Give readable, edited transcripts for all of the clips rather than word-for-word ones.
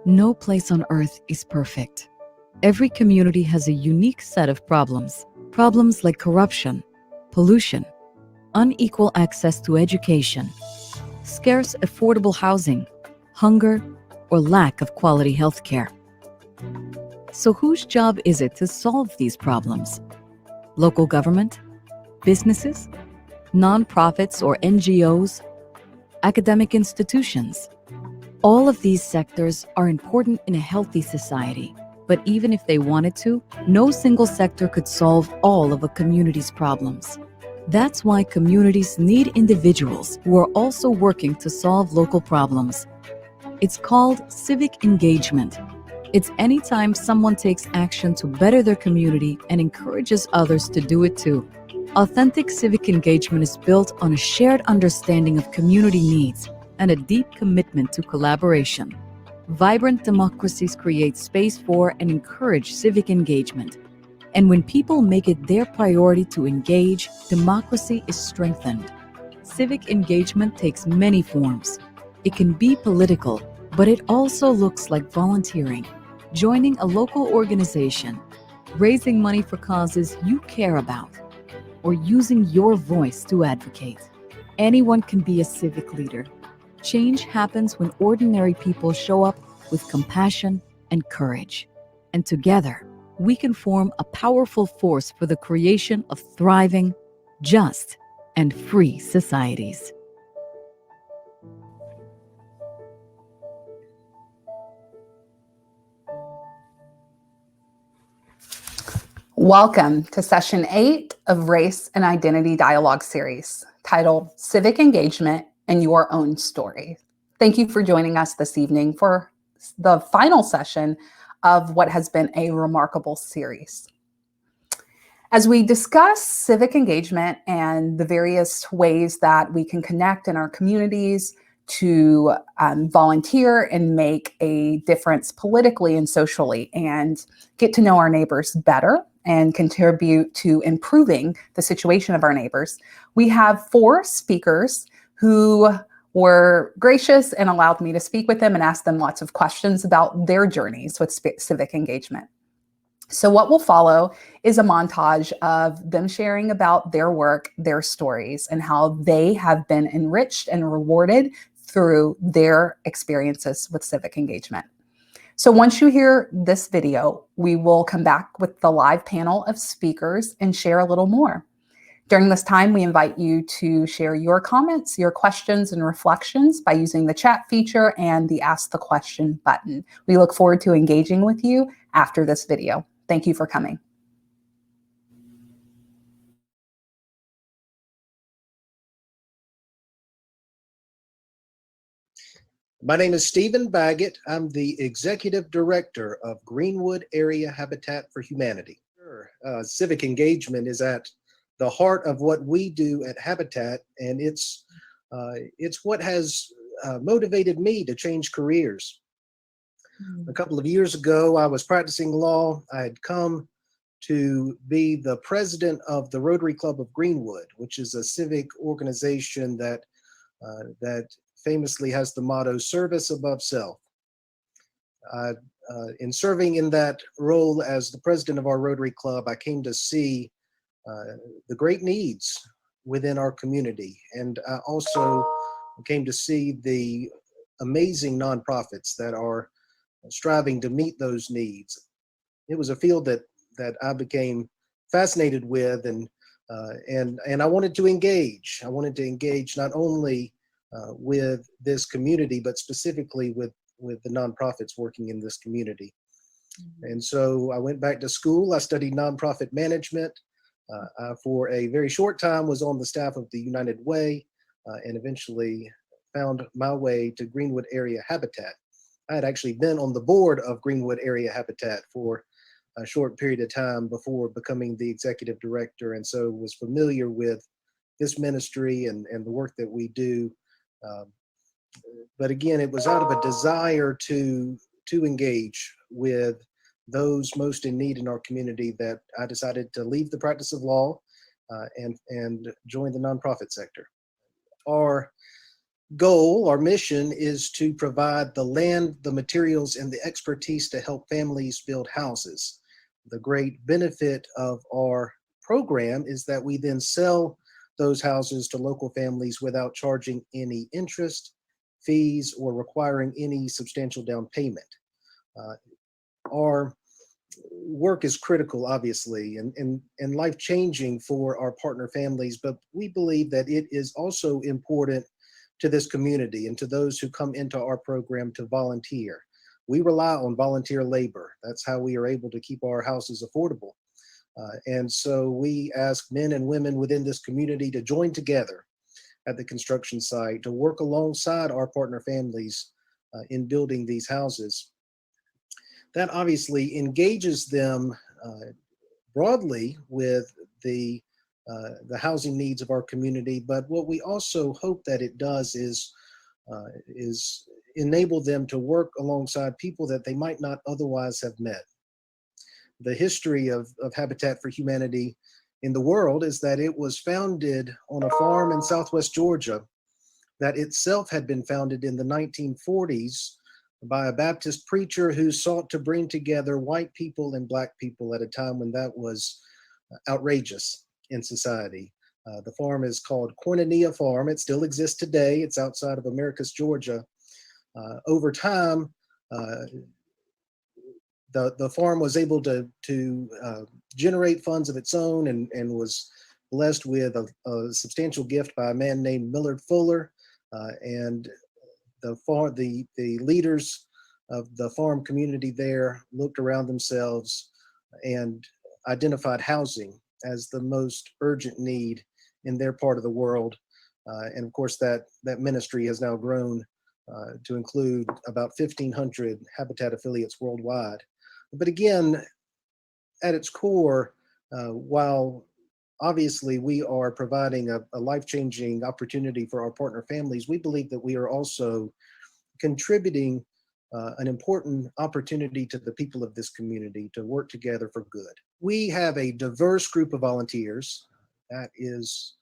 No place on earth is perfect. Every community has a unique set of problems. Problems like corruption, pollution, unequal access to education, scarce affordable housing, hunger, or lack of quality health care. So whose job is it to solve these problems? Local government? Businesses? Nonprofits or NGOs? Academic institutions? All of these sectors are important in a healthy society, but even if they wanted to, no single sector could solve all of a community's problems. That's why communities need individuals who are also working to solve local problems. It's called civic engagement. It's anytime someone takes action to better their community and encourages others to do it too. Authentic civic engagement is built on a shared understanding of community needs and a deep commitment to collaboration. Vibrant democracies create space for and encourage civic engagement. And when people make it their priority to engage, democracy is strengthened. Civic engagement takes many forms. It can be political, but it also looks like volunteering, joining a local organization, raising money for causes you care about, or using your voice to advocate. Anyone can be a civic leader. Change happens when ordinary people show up with compassion and courage. And together, we can form a powerful force for the creation of thriving, just, and free societies. Welcome to Session 8 of Race and Identity Dialogue Series, titled Civic Engagement and Your Own Story. Thank you for joining us this evening for the final session of what has been a remarkable series. As we discuss civic engagement and the various ways that we can connect in our communities to volunteer and make a difference politically and socially and get to know our neighbors better and contribute to improving the situation of our neighbors, we have 4 speakers who were gracious and allowed me to speak with them and ask them lots of questions about their journeys with civic engagement. So what will follow is a montage of them sharing about their work, their stories, and how they have been enriched and rewarded through their experiences with civic engagement. So once you hear this video, we will come back with the live panel of speakers and share a little more. During this time, we invite you to share your comments, your questions, and reflections by using the chat feature and the Ask the Question button. We look forward to engaging with you after this video. Thank you for coming. My name is Stephen Baggett. I'm the Executive Director of Greenwood Area Habitat for Humanity. Civic engagement is at the heart of what we do at Habitat, and it's what has motivated me to change careers. A couple of years ago, I was practicing law. I had come to be the president of the Rotary Club of Greenwood, which is a civic organization that famously has the motto, service above self. In serving in that role as the president of our Rotary Club, I came to see the great needs within our community. And I also came to see the amazing nonprofits that are striving to meet those needs. It was a field that I became fascinated with, and I wanted to engage. I wanted to engage not only with this community, but specifically with the nonprofits working in this community. And so I went back to school. I studied nonprofit management. For a very short time was on the staff of the United Way, and eventually found my way to Greenwood Area Habitat. I had actually been on the board of Greenwood Area Habitat for a short period of time before becoming the executive director, and so was familiar with this ministry and the work that we do. But again, it was out of a desire to engage with those most in need in our community that I decided to leave the practice of law and join the nonprofit sector. Our goal, our mission, is to provide the land, the materials, and the expertise to help families build houses. The great benefit of our program is that we then sell those houses to local families without charging any interest, fees, or requiring any substantial down payment. Our work is critical, obviously, and life-changing for our partner families, but we believe that it is also important to this community and to those who come into our program to volunteer. We rely on volunteer labor. That's how we are able to keep our houses affordable. And so we ask men and women within this community to join together at the construction site, to work alongside our partner families in building these houses. That obviously engages them broadly with the housing needs of our community, but what we also hope that it does is enable them to work alongside people that they might not otherwise have met. The history of Habitat for Humanity in the world is that it was founded on a farm in Southwest Georgia that itself had been founded in the 1940s by a Baptist preacher who sought to bring together white people and Black people at a time when that was outrageous in society. The farm is called Koinonia Farm. It still exists today. It's outside of Americus, Georgia. Over time, the farm was able to generate funds of its own and was blessed with a substantial gift by a man named Millard Fuller. And the leaders of the farm community there looked around themselves and identified housing as the most urgent need in their part of the world. And of course, that ministry has now grown to include about 1,500 Habitat affiliates worldwide. But again, at its core, while obviously we are providing a life-changing opportunity for our partner families, we believe that we are also contributing an important opportunity to the people of this community to work together for good. We have a diverse group of volunteers. That is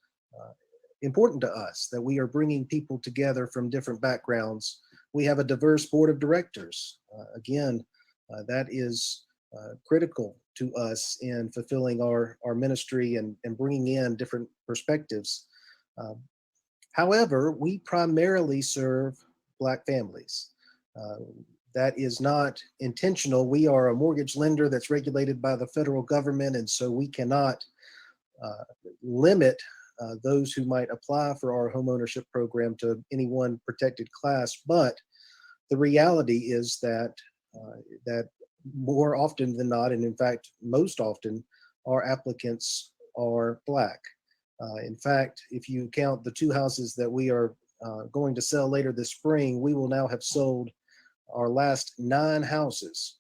important to us, that we are bringing people together from different backgrounds. We have a diverse board of directors. Again, that is critical to us in fulfilling our ministry and bringing in different perspectives. However, we primarily serve Black families. That is not intentional. We are a mortgage lender that's regulated by the federal government, and so we cannot limit those who might apply for our homeownership program to any one protected class. But the reality is that more often than not, and in fact, most often, our applicants are Black. In fact, if you count the 2 houses that we are going to sell later this spring, we will now have sold our last 9 houses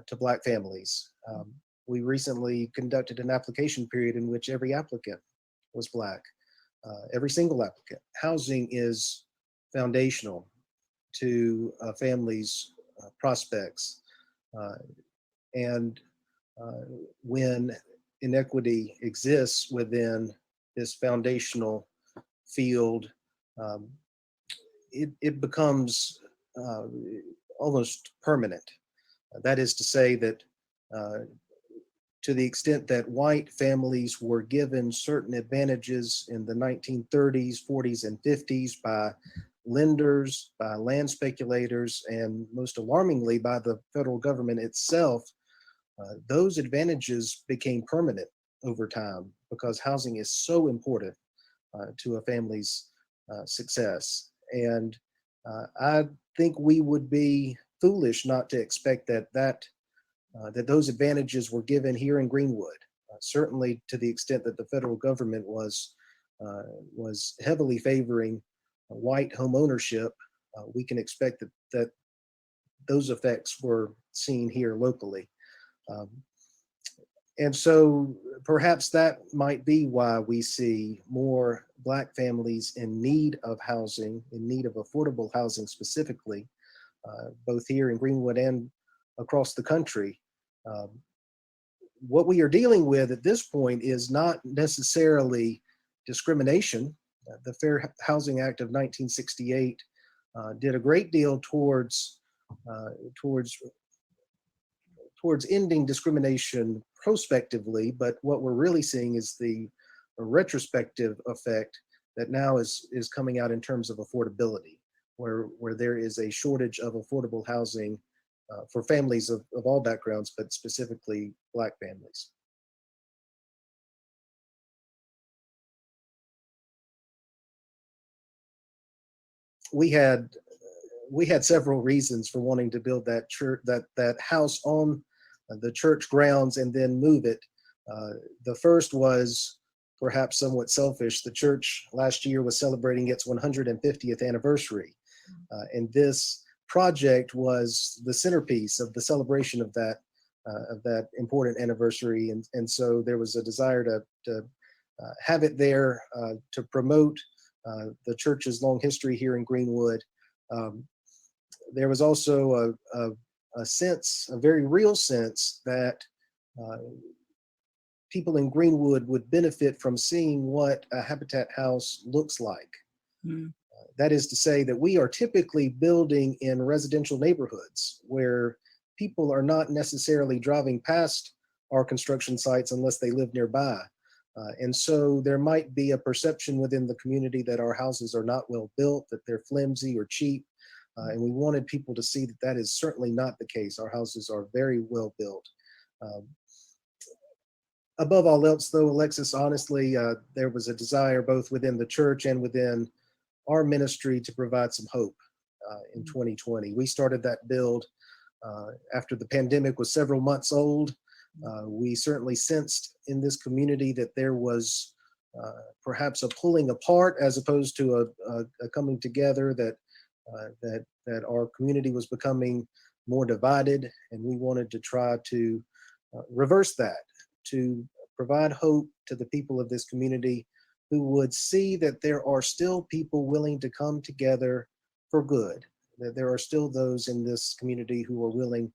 to Black families. We recently conducted an application period in which every applicant was Black, every single applicant. Housing is foundational to a family's prospects. And when inequity exists within this foundational field, it becomes almost permanent. That is to say that to the extent that white families were given certain advantages in the 1930s, 40s, and 50s by lenders, by land speculators, and most alarmingly by the federal government itself, those advantages became permanent over time because housing is so important to a family's success. And I think we would be foolish not to expect that those advantages were given here in Greenwood. Certainly, to the extent that the federal government was heavily favoring white home ownership, we can expect that those effects were seen here locally. And so perhaps that might be why we see more Black families in need of housing, in need of affordable housing specifically, both here in Greenwood and across the country. What we are dealing with at this point is not necessarily discrimination The Fair Housing Act of 1968 did a great deal towards ending discrimination prospectively, but what we're really seeing is the retrospective effect that now is coming out in terms of affordability, where there is a shortage of affordable housing for families of all backgrounds, but specifically Black families. We had several reasons for wanting to build that church, that house on the church grounds and then move it. The first was perhaps somewhat selfish. The church last year was celebrating its 150th anniversary, and this project was the centerpiece of the celebration of that important anniversary. And so there was a desire to have it there to promote the church's long history here in Greenwood. There was also a sense, a very real sense, that people in Greenwood would benefit from seeing what a Habitat house looks like. That is to say that we are typically building in residential neighborhoods where people are not necessarily driving past our construction sites unless they live nearby. And so there might be a perception within the community that our houses are not well built, that they're flimsy or cheap. And we wanted people to see that that is certainly not the case. Our houses are very well built. Above all else, though, Alexis, honestly, there was a desire both within the church and within our ministry to provide some hope in 2020. We started that build after the pandemic was several months old. We certainly sensed in this community that there was perhaps a pulling apart as opposed to a coming together, that our community was becoming more divided, and we wanted to try to reverse that, to provide hope to the people of this community who would see that there are still people willing to come together for good, that there are still those in this community who are willing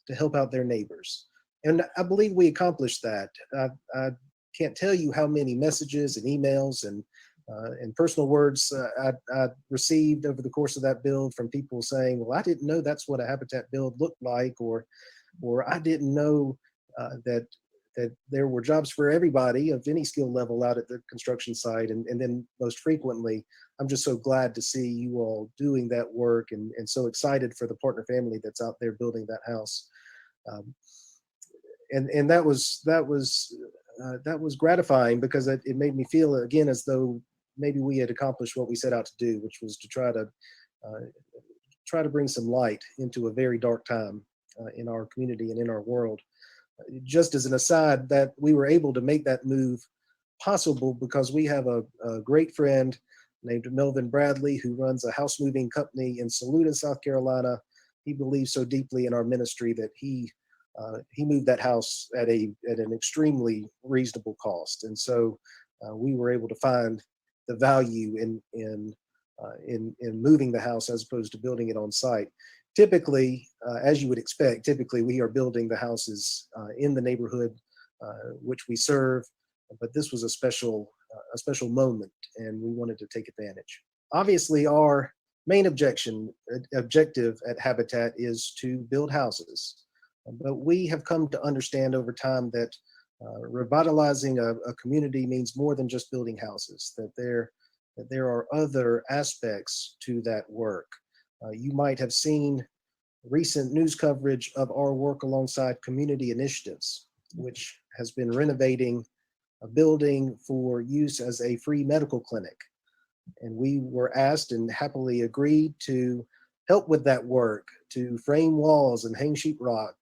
to help out their neighbors. And I believe we accomplished that. I can't tell you how many messages and emails and personal words I received over the course of that build from people saying, well, I didn't know that's what a Habitat build looked like, or I didn't know that there were jobs for everybody of any skill level out at the construction site. And then most frequently, I'm just so glad to see you all doing that work, and so excited for the partner family that's out there building that house. And that was gratifying, because it made me feel again as though maybe we had accomplished what we set out to do, which was to try to bring some light into a very dark time in our community and in our world. Just as an aside, that we were able to make that move possible because we have a great friend named Melvin Bradley, who runs a house moving company in Saluda, South Carolina. He believes so deeply in our ministry that he moved that house at an extremely reasonable cost, and so we were able to find the value in moving the house as opposed to building it on site. Typically, as you would expect, we are building the houses in the neighborhood which we serve, but this was a special moment, and we wanted to take advantage. Obviously, our main objective at Habitat is to build houses, but we have come to understand over time that revitalizing a community means more than just building houses, that there are other aspects to that work. You might have seen recent news coverage of our work alongside Community Initiatives, which has been renovating a building for use as a free medical clinic. And we were asked and happily agreed to help with that work, to frame walls and hang sheetrock.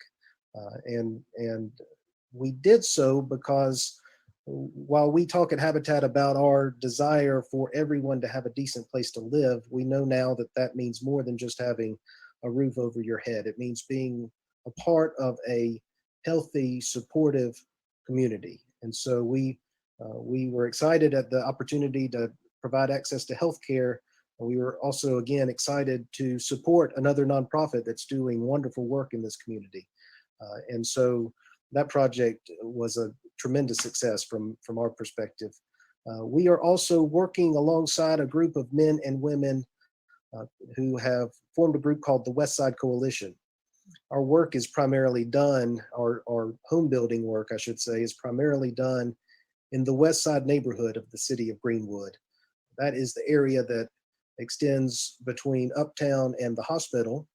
And we did so because while we talk at Habitat about our desire for everyone to have a decent place to live, we know now that that means more than just having a roof over your head. It means being a part of a healthy, supportive community. And so we were excited at the opportunity to provide access to healthcare. We were also, again, excited to support another nonprofit that's doing wonderful work in this community. And so that project was a tremendous success from our perspective. We are also working alongside a group of men and women who have formed a group called the West Side Coalition. Our work is primarily done, our home building work, I should say, is primarily done in the West Side neighborhood of the city of Greenwood. That is the area that extends between Uptown and the hospital.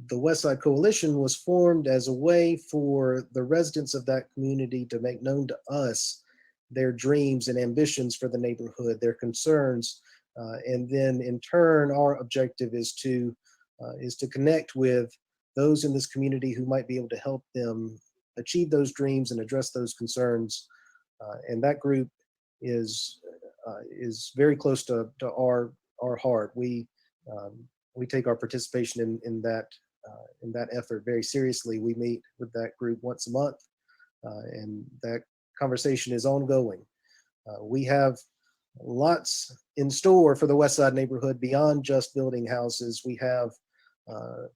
The West Side Coalition was formed as a way for the residents of that community to make known to us their dreams and ambitions for the neighborhood, their concerns, and then in turn, our objective is to connect with those in this community who might be able to help them achieve those dreams and address those concerns. And that group is very close to our heart. We take our participation in that effort very seriously. We meet with that group once a month, and that conversation is ongoing. We have lots in store for the West Side neighborhood beyond just building houses. We have,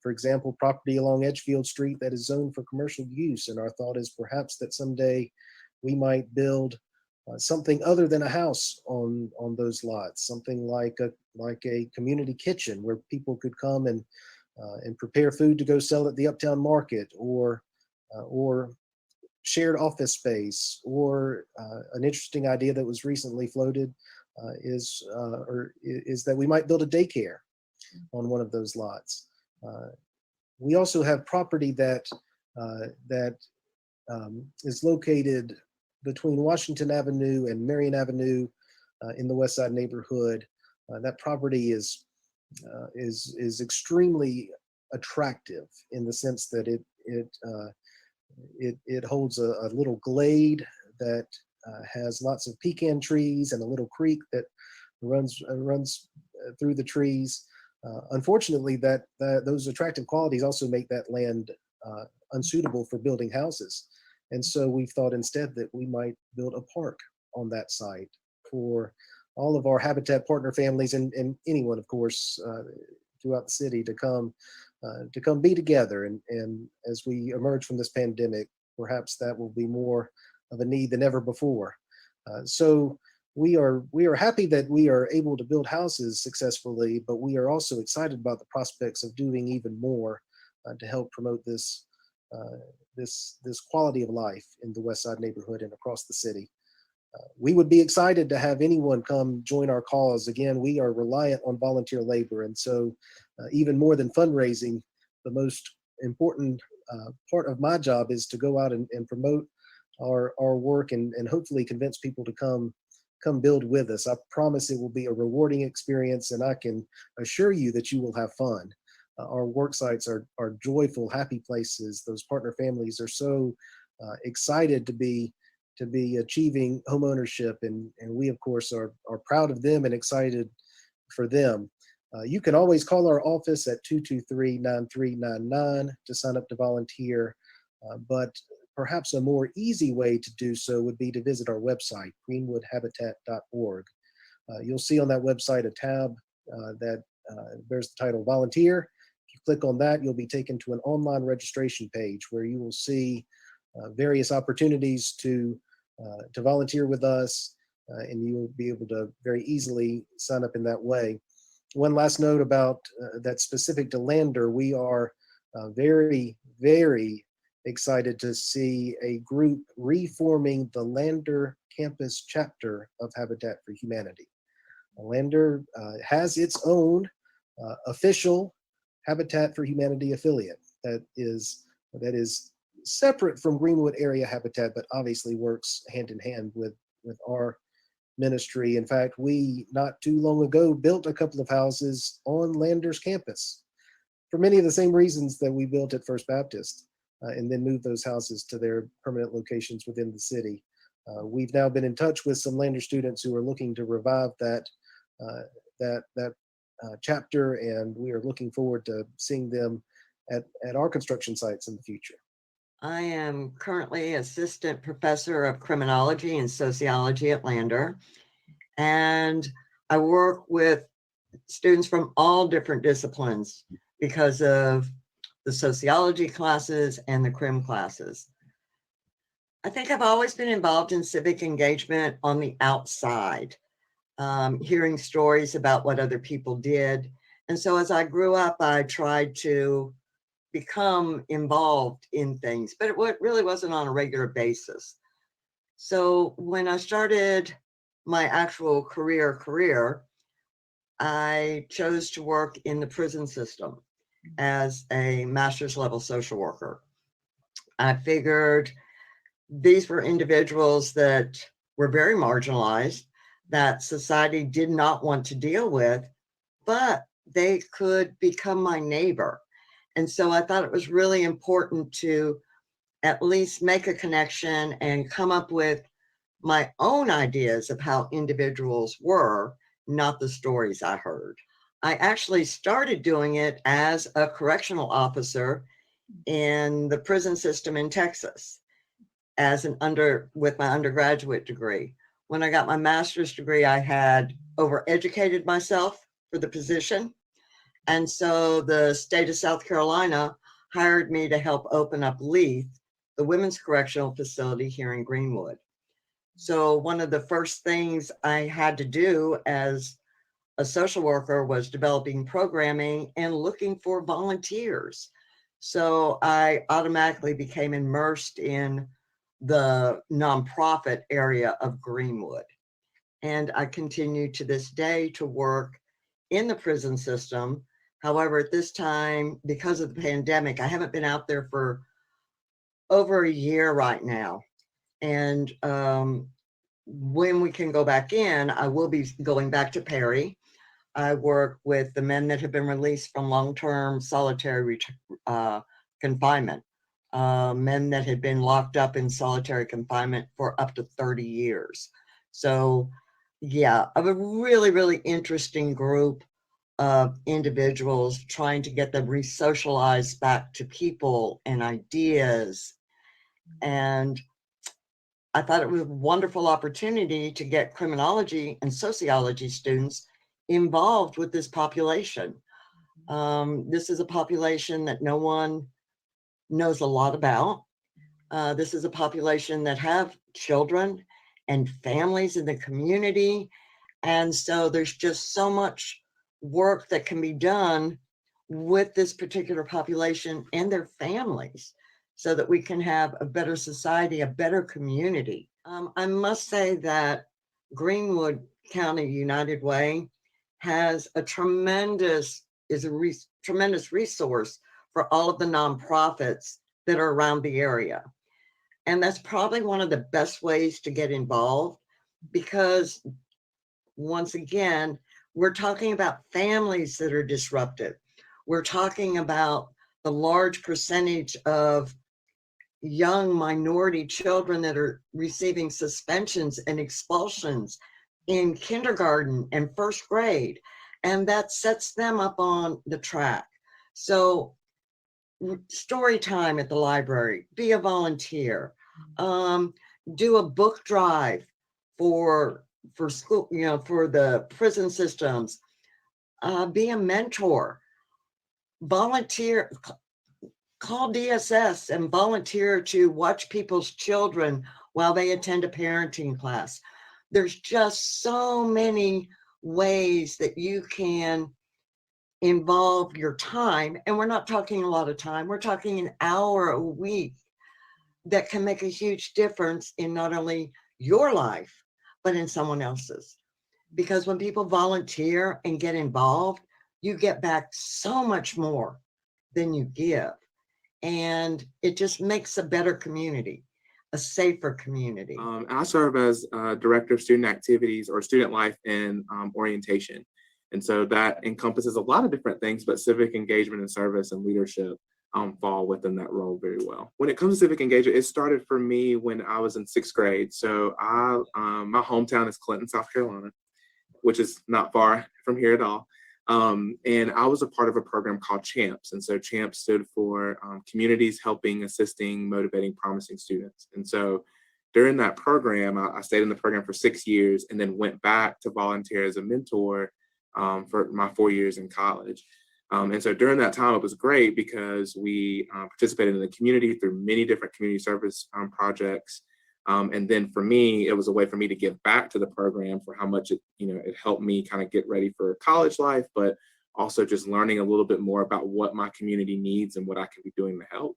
for example, property along Edgefield Street that is zoned for commercial use, and our thought is perhaps that someday we might build something other than a house on those lots, something like a community kitchen where people could come and prepare food to go sell at the Uptown Market, or shared office space, or an interesting idea that was recently floated is that we might build a daycare on one of those lots. We also have property that is located between Washington Avenue and Marion Avenue in the West Side neighborhood. That property is extremely attractive in the sense that it holds a little glade that has lots of pecan trees and a little creek that runs through the trees. Unfortunately, those attractive qualities also make that land unsuitable for building houses. And so we thought instead that we might build a park on that site for all of our Habitat partner families and anyone, of course, throughout the city to come be together. And as we emerge from this pandemic, perhaps that will be more of a need than ever before. So we are happy that we are able to build houses successfully, but we are also excited about the prospects of doing even more to help promote this quality of life in the West Side neighborhood and across the city. We would be excited to have anyone come join our cause. Again, we are reliant on volunteer labor, and so even more than fundraising, the most important part of my job is to go out and promote our work and hopefully convince people to come build with us. I promise it will be a rewarding experience, and I can assure you that you will have fun. Our work sites are joyful, happy places. Those partner families are so excited to be achieving home ownership, and we of course are proud of them and excited for them. You can always call our office at 223-9399 to sign up to volunteer, but perhaps a more easy way to do so would be to visit our website, greenwoodhabitat.org. You'll see on that website a tab that bears the title Volunteer. If you click on that, you'll be taken to an online registration page where you will see various opportunities to volunteer with us, and you will be able to very easily sign up in that way. One last note about that specific to Lander, we are very, very excited to see a group reforming the Lander campus chapter of Habitat for Humanity. Lander has its own official Habitat for Humanity affiliate that is separate from Greenwood Area Habitat, but obviously works hand in hand with our ministry. In fact, we not too long ago built a couple of houses on Lander's campus for many of the same reasons that we built at First Baptist, and then moved those houses to their permanent locations within the city. We've now been in touch with some Lander students who are looking to revive that chapter, and we are looking forward to seeing them at our construction sites in the future. I am currently assistant professor of criminology and sociology at Lander, and I work with students from all different disciplines because of the sociology classes and the crim classes. I think I've always been involved in civic engagement on the outside, hearing stories about what other people did. And so as I grew up, I tried to become involved in things, but it really wasn't on a regular basis. So when I started my actual career, I chose to work in the prison system as a master's level social worker. I figured these were individuals that were very marginalized, that society did not want to deal with, but they could become my neighbor. And so I thought it was really important to at least make a connection and come up with my own ideas of how individuals were, not the stories I heard. I actually started doing it as a correctional officer in the prison system in Texas with my undergraduate degree. When I got my master's degree, I had overeducated myself for the position. And so the state of South Carolina hired me to help open up Leith, the women's correctional facility here in Greenwood. So one of the first things I had to do as a social worker was developing programming and looking for volunteers. So I automatically became immersed in the nonprofit area of Greenwood. And I continue to this day to work in the prison system. However, at this time, because of the pandemic, I haven't been out there for over a year right now. And when we can go back in, I will be going back to Perry. I work with the men that have been released from long-term solitary confinement, men that had been locked up in solitary confinement for up to 30 years. So yeah, I have a really, really interesting group of individuals trying to get them re-socialized back to people and ideas. And I thought it was a wonderful opportunity to get criminology and sociology students involved with this population. This is a population that no one knows a lot about. This is a population that have children and families in the community. And so there's just so much work that can be done with this particular population and their families so that we can have a better society, a better community. I must say that Greenwood County United Way has a tremendous resource for all of the nonprofits that are around the area. And that's probably one of the best ways to get involved because once again, we're talking about families that are disrupted. We're talking about the large percentage of young minority children that are receiving suspensions and expulsions in kindergarten and first grade, and that sets them up on the track. So story time at the library, be a volunteer, do a book drive for school, for the prison systems, be a mentor, volunteer, call DSS and volunteer to watch people's children while they attend a parenting class. There's just so many ways that you can involve your time. And we're not talking a lot of time. We're talking an hour a week that can make a huge difference in not only your life, but in someone else's. Because when people volunteer and get involved, you get back so much more than you give. And it just makes a better community, a safer community. I serve as Director of Student Activities or Student Life and Orientation. And so that encompasses a lot of different things, but civic engagement and service and leadership fall within that role very well. When it comes to civic engagement, it started for me when I was in 6th grade. So my hometown is Clinton, South Carolina, which is not far from here at all. And I was a part of a program called CHAMPS. And so CHAMPS stood for Communities Helping, Assisting, Motivating, Promising Students. And so during that program, I stayed in the program for 6 years and then went back to volunteer as a mentor for my 4 years in college. And so during that time, it was great because we participated in the community through many different community service projects. And then for me, it was a way for me to give back to the program for how much it helped me kind of get ready for college life, but also just learning a little bit more about what my community needs and what I can be doing to help.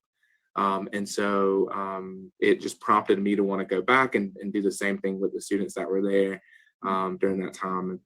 And so it just prompted me to want to go back and do the same thing with the students that were there during that time.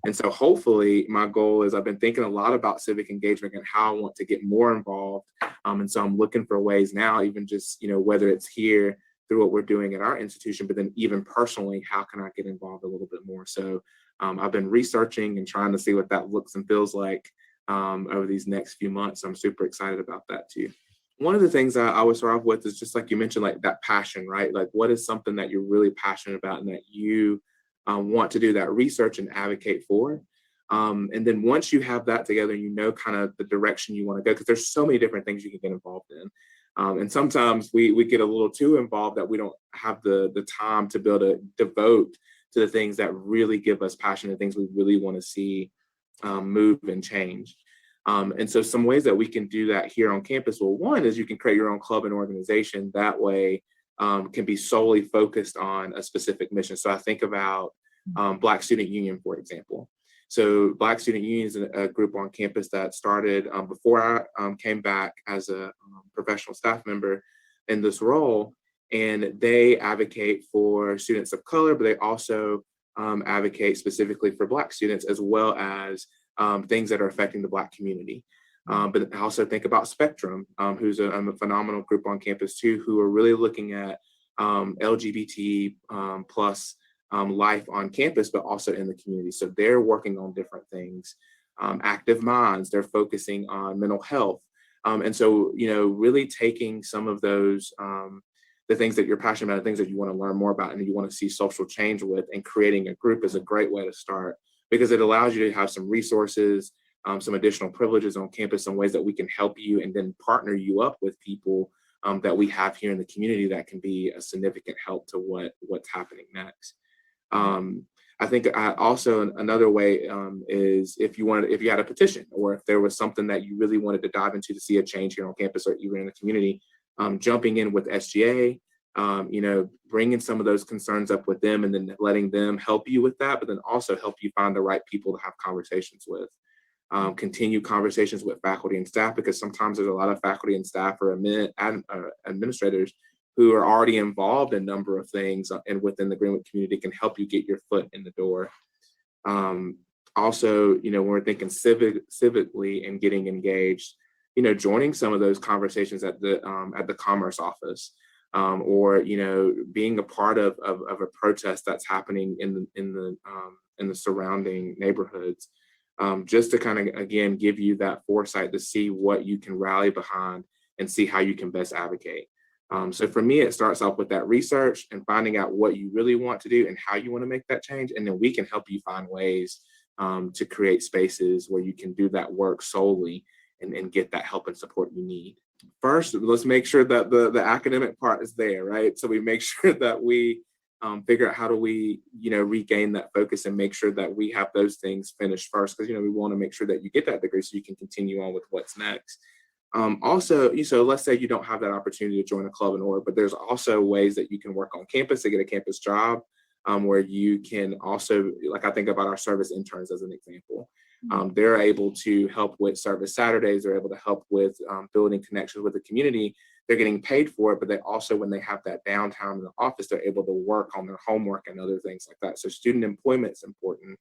And so hopefully my goal is, I've been thinking a lot about civic engagement and how I want to get more involved. And so I'm looking for ways now, even just, whether it's here through what we're doing at our institution, but then even personally, how can I get involved a little bit more? So I've been researching and trying to see what that looks and feels like over these next few months. I'm super excited about that too. One of the things I always start off with is just like you mentioned, like that passion, right? Like what is something that you're really passionate about and that you want to do that research and advocate for? And then once you have that together, kind of the direction you want to go, because there's so many different things you can get involved in. And sometimes we get a little too involved that we don't have the time to be able to devote to the things that really give us passion and things we really want to see move and change. And so some ways that we can do that here on campus, well, one is you can create your own club and organization. That way can be solely focused on a specific mission. So I think about Black Student Union, for example. So Black Student Union is a group on campus that started before I came back as a professional staff member in this role. And they advocate for students of color, but they also advocate specifically for Black students, as well as things that are affecting the Black community. But I also think about Spectrum, who's a phenomenal group on campus too, who are really looking at LGBT plus life on campus, but also in the community. So they're working on different things. Active Minds, they're focusing on mental health. And so, really taking some of those, the things that you're passionate about, the things that you want to learn more about and you want to see social change with, and creating a group is a great way to start, because it allows you to have some resources, some additional privileges on campus, some ways that we can help you and then partner you up with people that we have here in the community that can be a significant help to what's happening next. I think also another way is if you had a petition, or if there was something that you really wanted to dive into to see a change here on campus or even in the community, jumping in with SGA, bringing some of those concerns up with them and then letting them help you with that, but then also help you find the right people to have conversations with. Continue conversations with faculty and staff, because sometimes there's a lot of faculty and staff or administrators who are already involved in a number of things and within the Greenwood community can help you get your foot in the door. Also, when we're thinking civically and getting engaged, joining some of those conversations at the Commerce office, or being a part of a protest that's happening in the surrounding neighborhoods, just to kind of again give you that foresight to see what you can rally behind and see how you can best advocate. So for me, it starts off with that research and finding out what you really want to do and how you want to make that change. And then we can help you find ways to create spaces where you can do that work solely and get that help and support you need. First, let's make sure that the academic part is there, right? So we make sure that we figure out how do we, regain that focus and make sure that we have those things finished first, because, we want to make sure that you get that degree so you can continue on with what's next. Also, so let's say you don't have that opportunity to join a club and org, but there's also ways that you can work on campus to get a campus job, where you can also, like I think about our service interns as an example. They're able to help with service Saturdays. They're able to help with building connections with the community. They're getting paid for it, but they also, when they have that downtime in the office, they're able to work on their homework and other things like that. So student employment is important.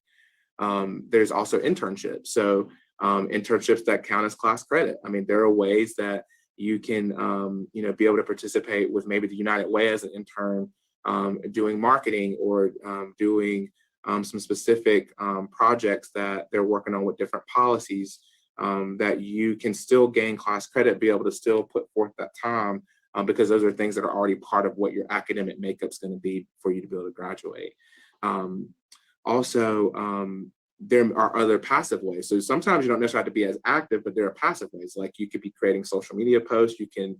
There's also internships. So internships that count as class credit. I mean, there are ways that you can, be able to participate with maybe the United Way as an intern, doing marketing or doing some specific projects that they're working on with different policies, that you can still gain class credit, be able to still put forth that time, because those are things that are already part of what your academic makeup is going to be for you to be able to graduate. Also, there are other passive ways. So sometimes you don't necessarily have to be as active, but there are passive ways. Like you could be creating social media posts. You can,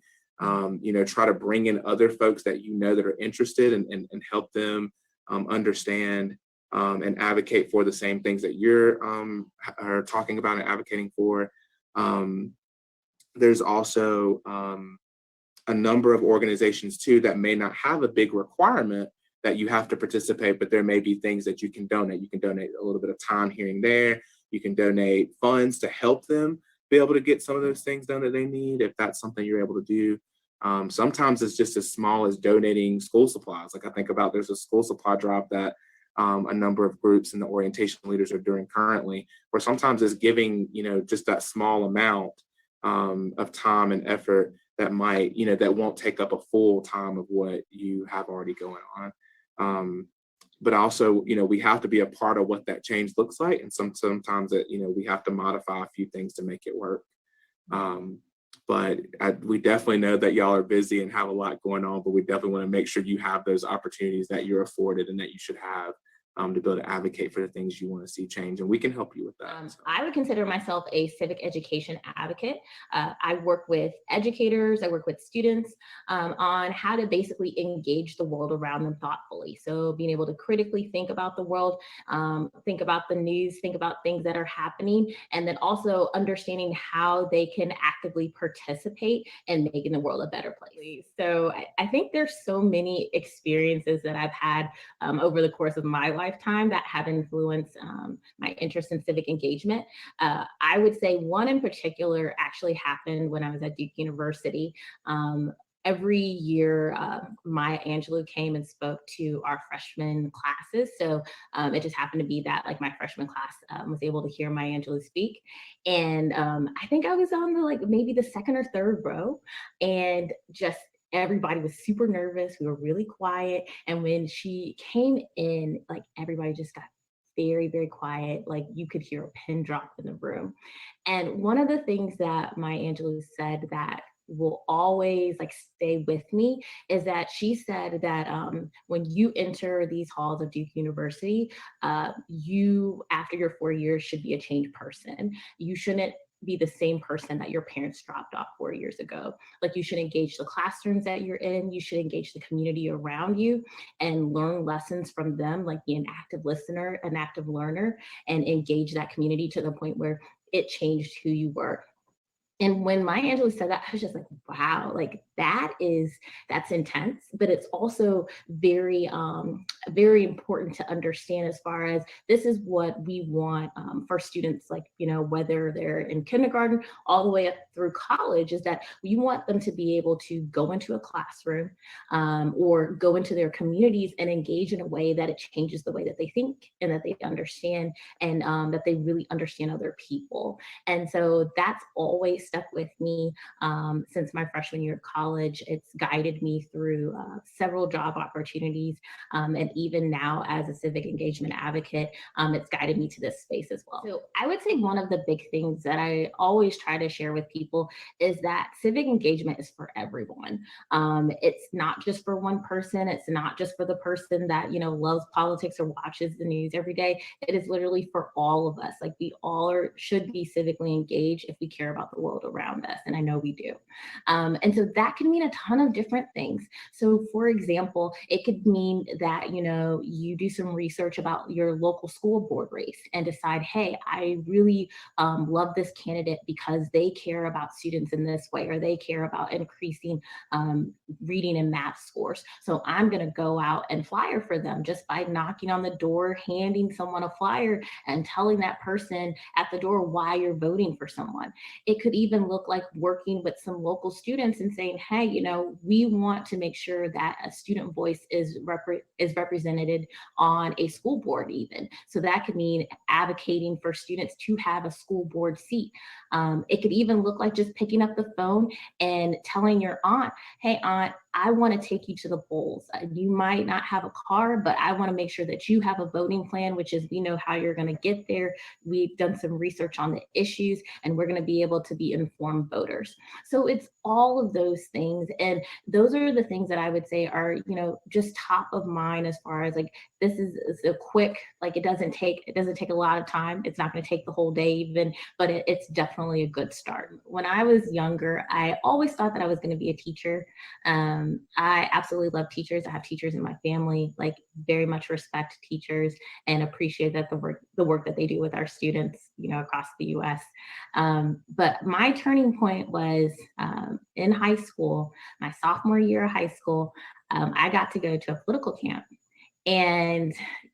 try to bring in other folks that that are interested and help them understand and advocate for the same things that you're are talking about and advocating for. There's also a number of organizations too that may not have a big requirement that you have to participate, but there may be things that you can donate. You can donate a little bit of time here and there. You can donate funds to help them be able to get some of those things done that they need, if that's something you're able to do. Sometimes it's just as small as donating school supplies. Like I think about, there's a school supply drive that a number of groups and the orientation leaders are doing currently, where sometimes it's giving, just that small amount of time and effort that might, that won't take up a full time of what you have already going on. But also, we have to be a part of what that change looks like. And sometimes that, we have to modify a few things to make it work. But we definitely know that y'all are busy and have a lot going on, but we definitely want to make sure you have those opportunities that you're afforded and that you should have to be able to advocate for the things you want to see change. And we can help you with that. I would consider myself a civic education advocate. I work with educators, I work with students on how to basically engage the world around them thoughtfully. So being able to critically think about the world, think about the news, think about things that are happening, and then also understanding how they can actively participate in making the world a better place. So I think there's so many experiences that I've had over the course of my lifetime that have influenced my interest in civic engagement. I would say one in particular actually happened when I was at Duke University. Every year, Maya Angelou came and spoke to our freshman classes. So it just happened to be that my freshman class was able to hear Maya Angelou speak. And I think I was on maybe the second or third row, and just everybody was super nervous. We were really quiet. And when she came in, everybody just got very, very quiet. You could hear a pin drop in the room. And one of the things that Maya Angelou said that will always stay with me is that she said that when you enter these halls of Duke University, you, after your 4 years, should be a changed person. You shouldn't be the same person that your parents dropped off 4 years ago. You should engage the classrooms that you're in. You should engage the community around you and learn lessons from them, be an active listener, an active learner, and engage that community to the point where it changed who you were. And when Maya Angelou said that, I was just wow, that's intense, but it's also very, very important to understand as far as this is what we want for students, whether they're in kindergarten all the way up through college, is that we want them to be able to go into a classroom or go into their communities and engage in a way that it changes the way that they think and that they understand, and that they really understand other people. And so that's always stuck with me since my freshman year of college. It's guided me through several job opportunities, and even now as a civic engagement advocate, it's guided me to this space as well. So I would say one of the big things that I always try to share with people is that civic engagement is for everyone. It's not just for one person. It's not just for the person that loves politics or watches the news every day. It is literally for all of us. We all should be civically engaged if we care about the world around us, and I know we do. And so that can mean a ton of different things. So for example, it could mean that you do some research about your local school board race and decide, hey, I really love this candidate because they care about students in this way, or they care about increasing reading and math scores. So I'm going to go out and flyer for them just by knocking on the door, handing someone a flyer and telling that person at the door why you're voting for someone. It could even look like working with some local students and saying, hey, we want to make sure that a student voice is represented on a school board even. So that could mean advocating for students to have a school board seat. It could even look like just picking up the phone and telling your aunt, hey, aunt, I want to take you to the polls. You might not have a car, but I want to make sure that you have a voting plan, which is we know how you're going to get there. We've done some research on the issues, and we're going to be able to be informed voters. So it's all of those things. And those are the things that I would say are, just top of mind as far as this is a quick, it doesn't take a lot of time. It's not going to take the whole day even, but it's definitely a good start. When I was younger, I always thought that I was going to be a teacher. I absolutely love teachers. I have teachers in my family, like very much respect teachers and appreciate that the work that they do with our students, across the US. But my turning point was in high school, my sophomore year of high school. I got to go to a political camp. And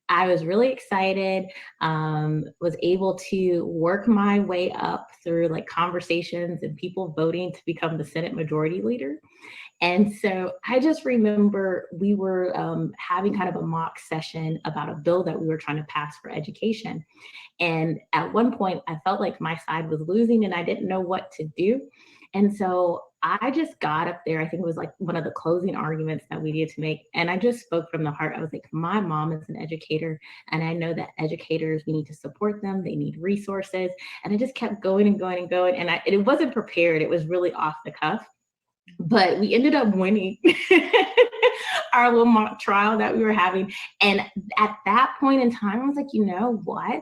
I was really excited, was able to work my way up through like conversations and people voting to become the Senate Majority Leader. And so I just remember we were having kind of a mock session about a bill that we were trying to pass for education. And at one point, I felt like my side was losing and I didn't know what to do. And so I just got up there. I think it was like one of the closing arguments that we needed to make. And I just spoke from the heart. I was like, my mom is an educator, and I know that educators, we need to support them. They need resources. And I just kept going and going and going. And it wasn't prepared. It was really off the cuff. But we ended up winning our little mock trial that we were having. And at that point in time, I was like, you know what?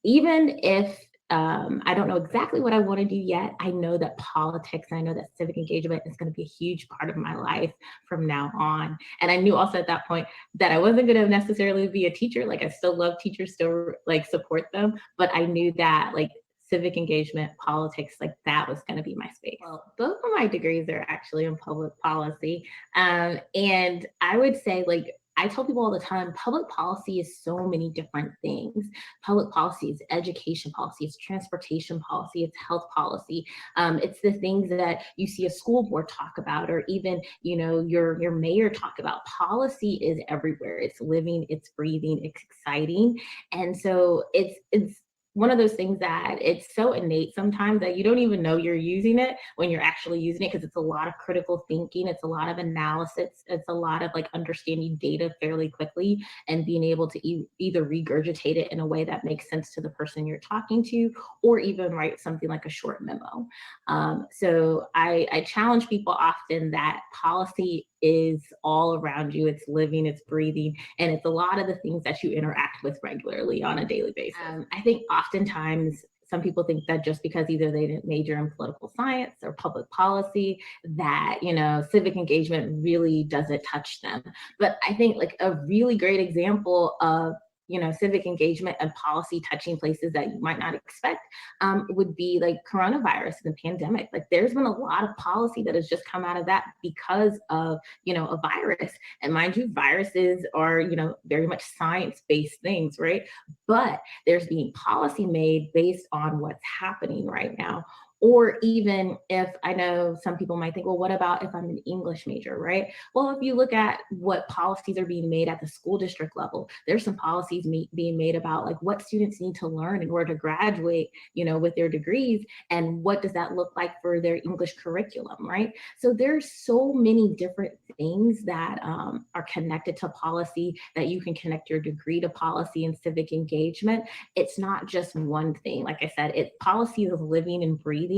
Even if I don't know exactly what I want to do yet, I know that politics, I know that civic engagement is going to be a huge part of my life from now on. And I knew also at that point that I wasn't going to necessarily be a teacher. Like I still love teachers, still like support them, but I knew that like civic engagement, politics, like that was going to be my space. Well, both of my degrees are actually in public policy. And I would say like, I tell people all the time, public policy is so many different things. Public policy is education policy, it's transportation policy, it's health policy. It's the things that you see a school board talk about, or even, your mayor talk about. Policy is everywhere. It's living, it's breathing, it's exciting. And so it's one of those things that it's so innate sometimes that you don't even know you're using it when you're actually using it, because it's a lot of critical thinking, it's a lot of analysis, it's a lot of like understanding data fairly quickly and being able to either regurgitate it in a way that makes sense to the person you're talking to, or even write something like a short memo. So I challenge people often that policy is all around you. It's living, it's breathing, and it's a lot of the things that you interact with regularly on a daily basis. I think oftentimes some people think that just because either they didn't major in political science or public policy, that, civic engagement really doesn't touch them. But I think like a really great example of civic engagement and policy touching places that you might not expect would be like coronavirus and the pandemic. Like there's been a lot of policy that has just come out of that because of, a virus. And mind you, viruses are, very much science-based things, right? But there's being policy made based on what's happening right now. Or even if, I know some people might think, well, what about if I'm an English major, right? Well, if you look at what policies are being made at the school district level, there's some policies being made about like what students need to learn in order to graduate, with their degrees, and what does that look like for their English curriculum, right? So there's so many different things that are connected to policy, that you can connect your degree to policy and civic engagement. It's not just one thing. Like I said, policy is living and breathing.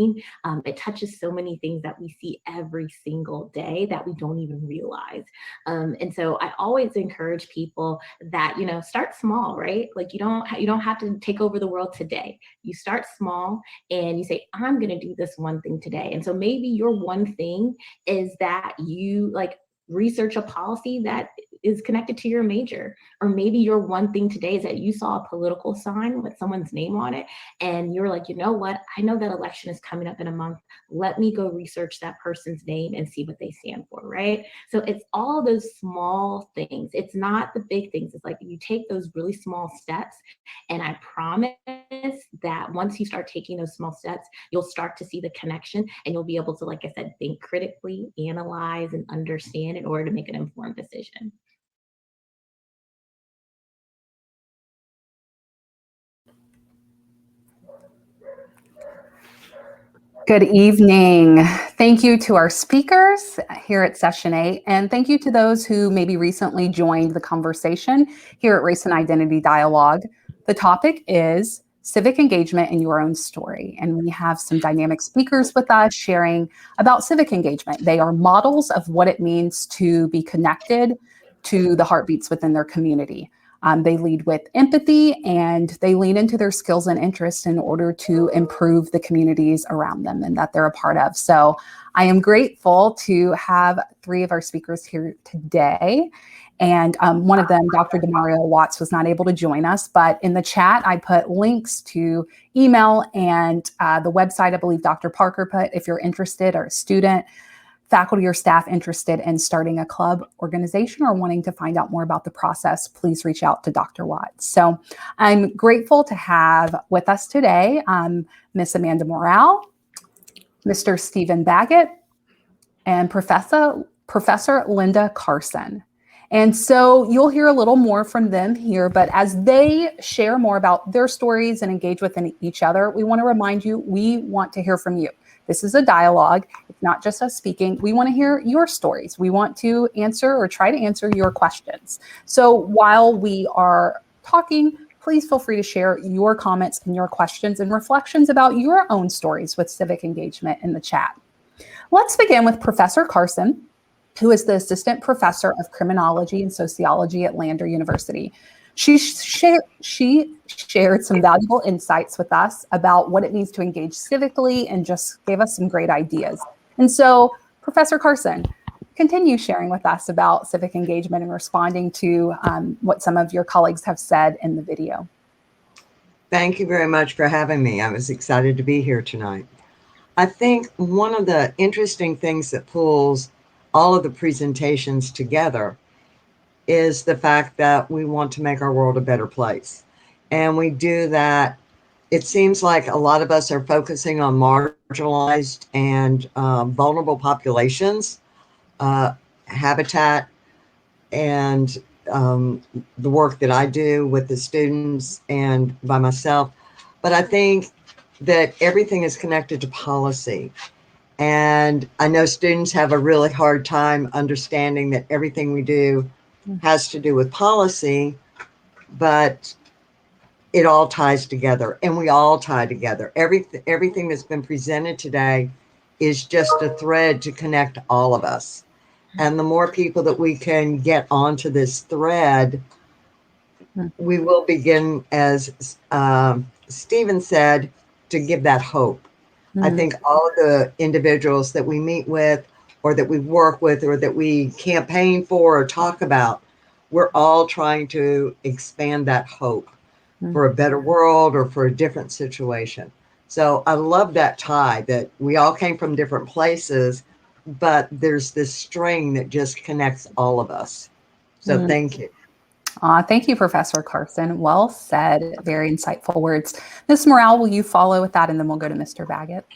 It touches so many things that we see every single day that we don't even realize. And so I always encourage people that, start small, right? Like you don't have to take over the world today. You start small and you say, I'm going to do this one thing today. And so maybe your one thing is that you like research a policy that is connected to your major. Or maybe your one thing today is that you saw a political sign with someone's name on it, and you're like, you know what? I know that election is coming up in a month. Let me go research that person's name and see what they stand for, right? So it's all those small things. It's not the big things. It's like you take those really small steps, and I promise that once you start taking those small steps, you'll start to see the connection, and you'll be able to, like I said, think critically, analyze, and understand in order to make an informed decision. Good evening. Thank you to our speakers here at Session 8, and thank you to those who maybe recently joined the conversation here at Race and Identity Dialogue. The topic is civic engagement in your own story, and we have some dynamic speakers with us sharing about civic engagement. They are models of what it means to be connected to the heartbeats within their community. They lead with empathy, and they lean into their skills and interests in order to improve the communities around them and that they're a part of. So I am grateful to have 3 of our speakers here today. And one of them, Dr. Demario Watts, was not able to join us, but in the chat, I put links to email and the website I believe Dr. Parker put if you're interested, or a student, faculty, or staff interested in starting a club, organization, or wanting to find out more about the process, please reach out to Dr. Watts. So I'm grateful to have with us today Miss Amanda Morale, Mr. Stephen Baggett, and Professor Linda Carson. And so you'll hear a little more from them here, but as they share more about their stories and engage with each other, we want to remind you, we want to hear from you. This is a dialogue. It's not just us speaking. We want to hear your stories. We want to answer or try to answer your questions. So while we are talking, please feel free to share your comments and your questions and reflections about your own stories with civic engagement in the chat. Let's begin with Professor Carson, who is the Assistant Professor of Criminology and Sociology at Lander University. She shared some valuable insights with us about what it means to engage civically and just gave us some great ideas. And so, Professor Carson, continue sharing with us about civic engagement and responding to what some of your colleagues have said in the video. Thank you very much for having me. I was excited to be here tonight. I think one of the interesting things that pulls all of the presentations together is the fact that we want to make our world a better place. And we do that. It seems like a lot of us are focusing on marginalized and vulnerable populations, habitat, and the work that I do with the students and by myself. But I think that everything is connected to policy. And I know students have a really hard time understanding that everything we do has to do with policy, but it all ties together, and we all tie together. Everything that's been presented today is just a thread to connect all of us. And the more people that we can get onto this thread, we will begin, as Stephen said, to give that hope. I think all of the individuals that we meet with, or that we work with, or that we campaign for or talk about, we're all trying to expand that hope for a better world or for a different situation. So I love that tie, that we all came from different places, but there's this string that just connects all of us. So thank you. Thank you, Professor Carson. Well said. Very insightful words. Ms. Morale, will you follow with that? And then we'll go to Mr. Baggett.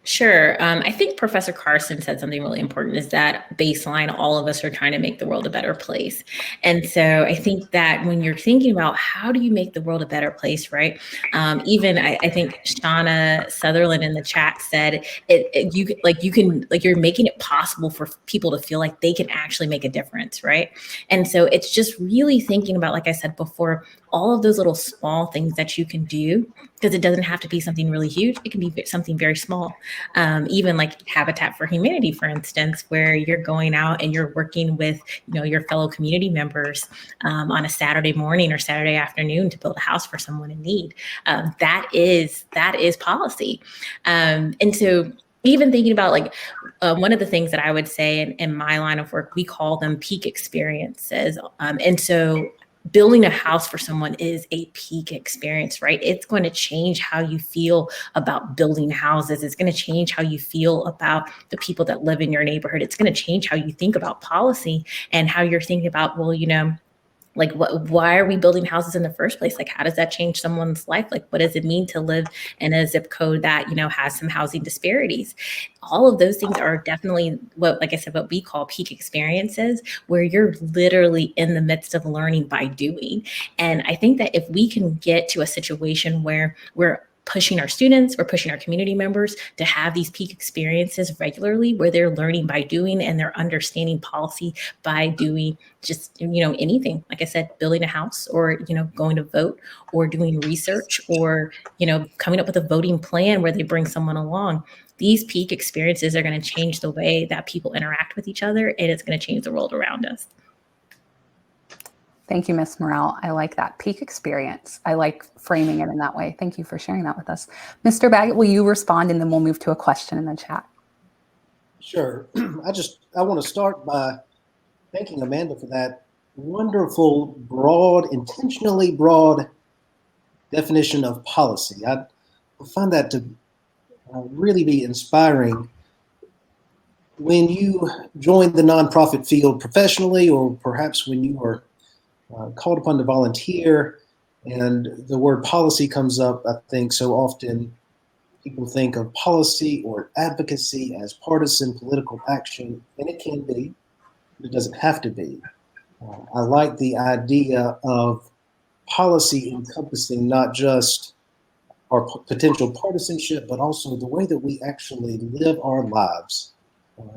Sure. I think Professor Carson said something really important, is that baseline, all of us are trying to make the world a better place. And so I think that when you're thinking about how do you make the world a better place, right? Even I think Shauna Sutherland in the chat said you're making it possible for people to feel like they can actually make a difference, right? And so it's just really thinking about, like I said before, all of those little small things that you can do, because it doesn't have to be something really huge. It can be something very small. Even like Habitat for Humanity, for instance, where you're going out and you're working with, your fellow community members on a Saturday morning or Saturday afternoon to build a house for someone in need. That is policy. And so even thinking about one of the things that I would say in my line of work, we call them peak experiences. And so building a house for someone is a peak experience, right? It's going to change how you feel about building houses. It's going to change how you feel about the people that live in your neighborhood. It's going to change how you think about policy and how you're thinking about, why are we building houses in the first place? How does that change someone's life? What does it mean to live in a zip code that, has some housing disparities? All of those things are definitely what we call peak experiences, where you're literally in the midst of learning by doing. And I think that if we can get to a situation where we're pushing our students, we're pushing our community members to have these peak experiences regularly, where they're learning by doing and they're understanding policy by doing just, anything. Like I said, building a house, or, going to vote, or doing research, or, coming up with a voting plan where they bring someone along. These peak experiences are going to change the way that people interact with each other, and it's going to change the world around us. Thank you, Ms. Morrell. I like that peak experience. I like framing it in that way. Thank you for sharing that with us. Mr. Baggett, will you respond, and then we'll move to a question in the chat? Sure. I want to start by thanking Amanda for that wonderful, broad, intentionally broad definition of policy. I find that to really be inspiring. When you join the nonprofit field professionally, or perhaps when you are called upon to volunteer and the word policy comes up, I think so often people think of policy or advocacy as partisan political action, and it can be, but it doesn't have to be. I like the idea of policy encompassing not just our potential partisanship, but also the way that we actually live our lives.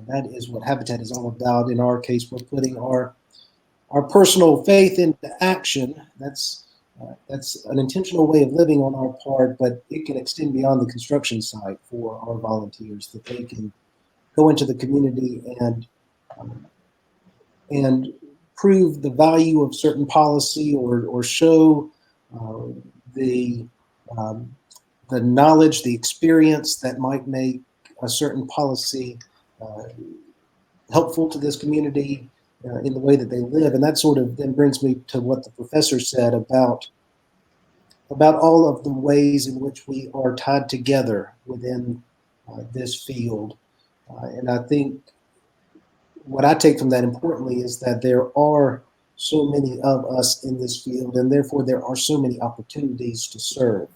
That is what Habitat is all about. In our case, we're putting our personal faith into action. That's an intentional way of living on our part, but it can extend beyond the construction site for our volunteers, that they can go into the community and prove the value of certain policy, or show the knowledge, the experience that might make a certain policy helpful to this community in the way that they live. And that sort of then brings me to what the professor said about all of the ways in which we are tied together within this field. And I think what I take from that importantly is that there are so many of us in this field, and therefore there are so many opportunities to serve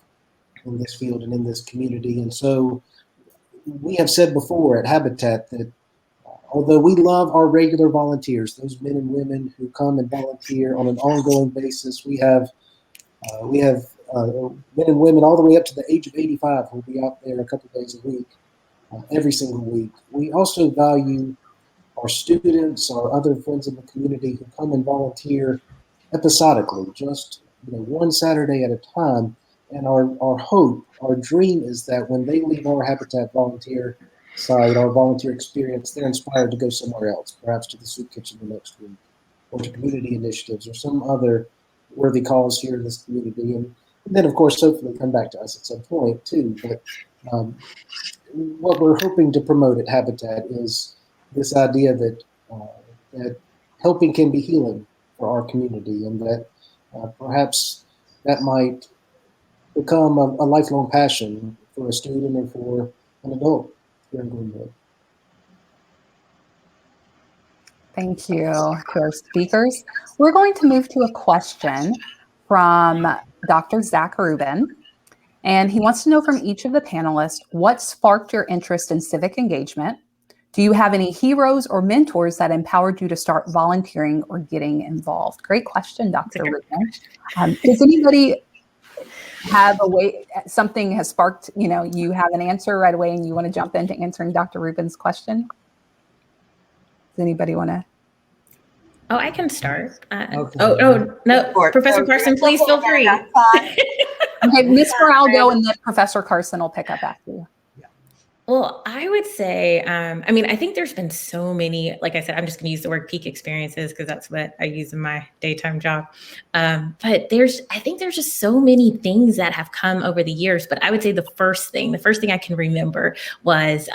in this field and in this community. And so we have said before at Habitat that although we love our regular volunteers, those men and women who come and volunteer on an ongoing basis, we have men and women all the way up to the age of 85 who will be out there a couple of days a week, every single week. We also value our students, our other friends in the community who come and volunteer episodically, just one Saturday at a time. And our hope, our dream is that when they leave our Habitat volunteer site, our volunteer experience, they're inspired to go somewhere else, perhaps to the soup kitchen the next week, or to community initiatives, or some other worthy cause here in this community. And then, of course, hopefully come back to us at some point too. But what we're hoping to promote at Habitat is this idea that that helping can be healing for our community, and that perhaps that might become a lifelong passion for a student or for an adult here in Greenwood. Thank you to our speakers. We're going to move to a question from Dr. Zach Rubin. And he wants to know from each of the panelists, what sparked your interest in civic engagement? Do you have any heroes or mentors that empowered you to start volunteering or getting involved? Great question, Dr. Rubin. Does anybody have a way, something has sparked, you have an answer right away and you want to jump into answering Dr. Rubin's question? Does anybody want to? Oh, I can start. Okay. No, Professor Carson, please feel free. Okay, Ms. Morrell, go, and then Professor Carson will pick up after you. Well, I would say, I think there's been so many, like I said, I'm just going to use the word peak experiences because that's what I use in my daytime job. But I think there's just so many things that have come over the years. But I would say the first thing I can remember was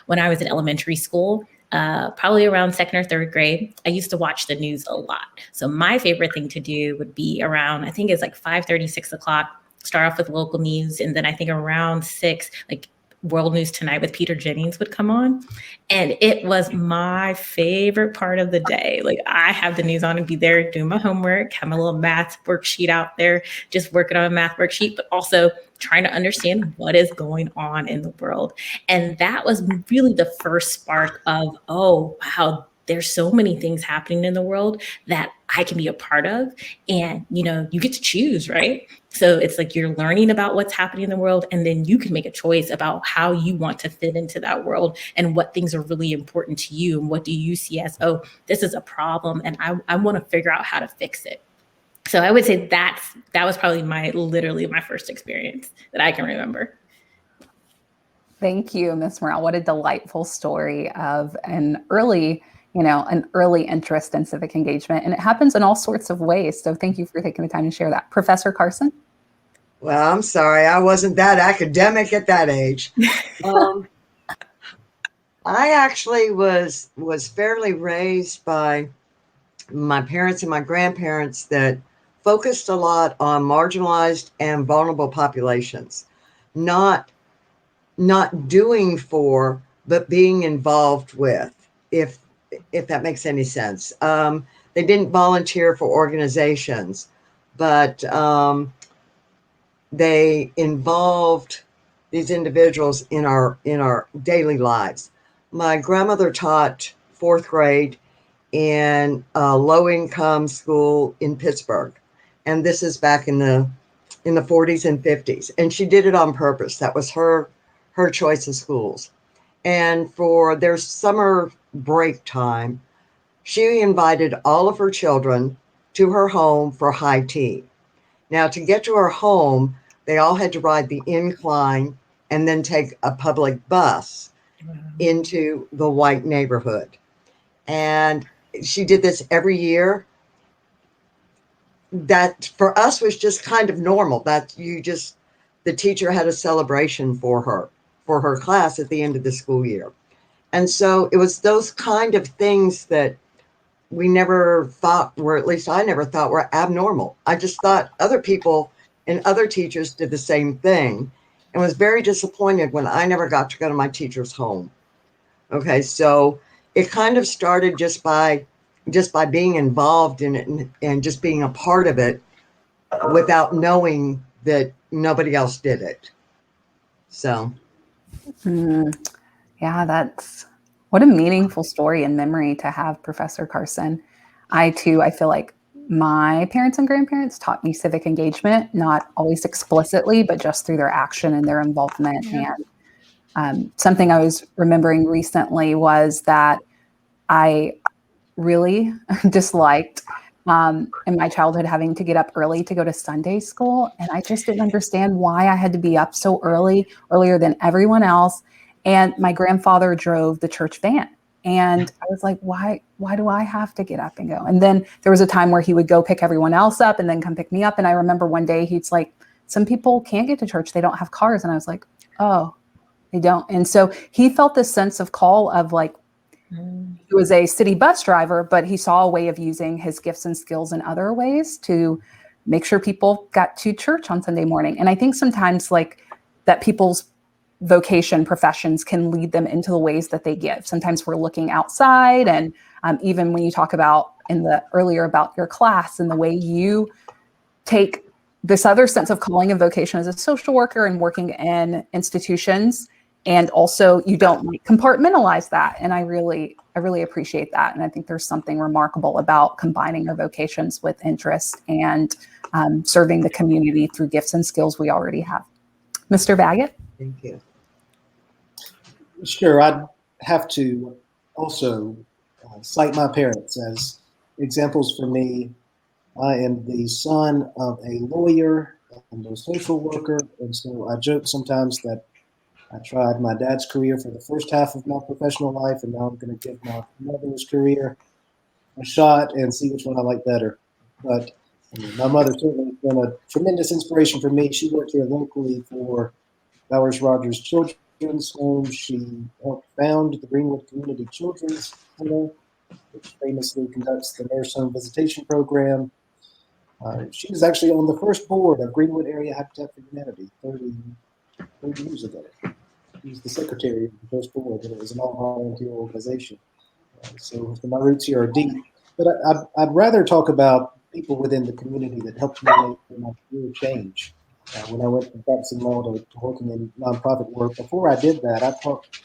when I was in elementary school. Probably around second or third grade, I used to watch the news a lot. So my favorite thing to do would be around, I think it's like 5:30, 6 o'clock, start off with local news. And then I think around 6, like World News Tonight with Peter Jennings would come on. And it was my favorite part of the day. Like I have the news on and be there doing my homework, have my little math worksheet out there, just working on a math worksheet, but also trying to understand what is going on in the world. And that was really the first spark of, oh, wow, there's so many things happening in the world that I can be a part of. And, you get to choose, right? So it's like you're learning about what's happening in the world, and then you can make a choice about how you want to fit into that world and what things are really important to you. And what do you see as, oh, this is a problem and I want to figure out how to fix it. So I would say that was probably literally my first experience that I can remember. Thank you, Ms. Morrell. What a delightful story of an early an early interest in civic engagement, and it happens in all sorts of ways. So thank you for taking the time to share that. Professor Carson? Well, I'm sorry, I wasn't that academic at that age. I actually was fairly raised by my parents and my grandparents that focused a lot on marginalized and vulnerable populations, not doing for, but being involved with, if that makes any sense. They didn't volunteer for organizations, but they involved these individuals in our daily lives. My grandmother taught fourth grade in a low-income school in Pittsburgh, and this is back in the 40s and 50s, and she did it on purpose. That was her choice of schools. And for their summer break time, she invited all of her children to her home for high tea. Now, to get to her home, they all had to ride the incline and then take a public bus into the white neighborhood. And she did this every year. That for us was just kind of normal. That the teacher had a celebration for her class at the end of the school year. And so it was those kind of things that we never thought were, at least I never thought were abnormal. I just thought other people and other teachers did the same thing, and was very disappointed when I never got to go to my teacher's home. Okay, so it kind of started just by being involved in it and just being a part of it without knowing that nobody else did it. So. Yeah, that's what a meaningful story and memory to have, Professor Carson. I feel like my parents and grandparents taught me civic engagement, not always explicitly, but just through their action and their involvement. Yeah. And something I was remembering recently was that I really disliked in my childhood having to get up early to go to Sunday school. And I just didn't understand why I had to be up so early, earlier than everyone else. And my grandfather drove the church van. And I was like, why do I have to get up and go? And then there was a time where he would go pick everyone else up and then come pick me up. And I remember one day he's like, some people can't get to church. They don't have cars. And I was like, oh, they don't. And so he felt this sense of call of like, he was a city bus driver, but he saw a way of using his gifts and skills in other ways to make sure people got to church on Sunday morning. And I think sometimes like that people's vocation professions can lead them into the ways that they give. Sometimes we're looking outside, and even when you talk about earlier about your class and the way you take this other sense of calling and vocation as a social worker and working in institutions, and also you don't compartmentalize that. And I really appreciate that. And I think there's something remarkable about combining our vocations with interest and serving the community through gifts and skills we already have. Mr. Baggett? Thank you. Sure, I'd have to also cite my parents as examples for me. I am the son of a lawyer and a social worker, and so I joke sometimes that I tried my dad's career for the first half of my professional life, and now I'm going to give my mother's career a shot and see which one I like better. But my mother certainly has been a tremendous inspiration for me. She worked here locally for Bowers Rogers Children's Home. She helped found the Greenwood Community Children's Center, which famously conducts the Nurse Home Visitation Program. She was actually on the first board of Greenwood Area Habitat for Humanity 30 years ago. She was the secretary of the first board, and it was an all-volunteer organization. So my roots here are deep. But I'd rather talk about people within the community that helped me make my career change. When I went from practicing law to working in nonprofit work, before I did that, I talked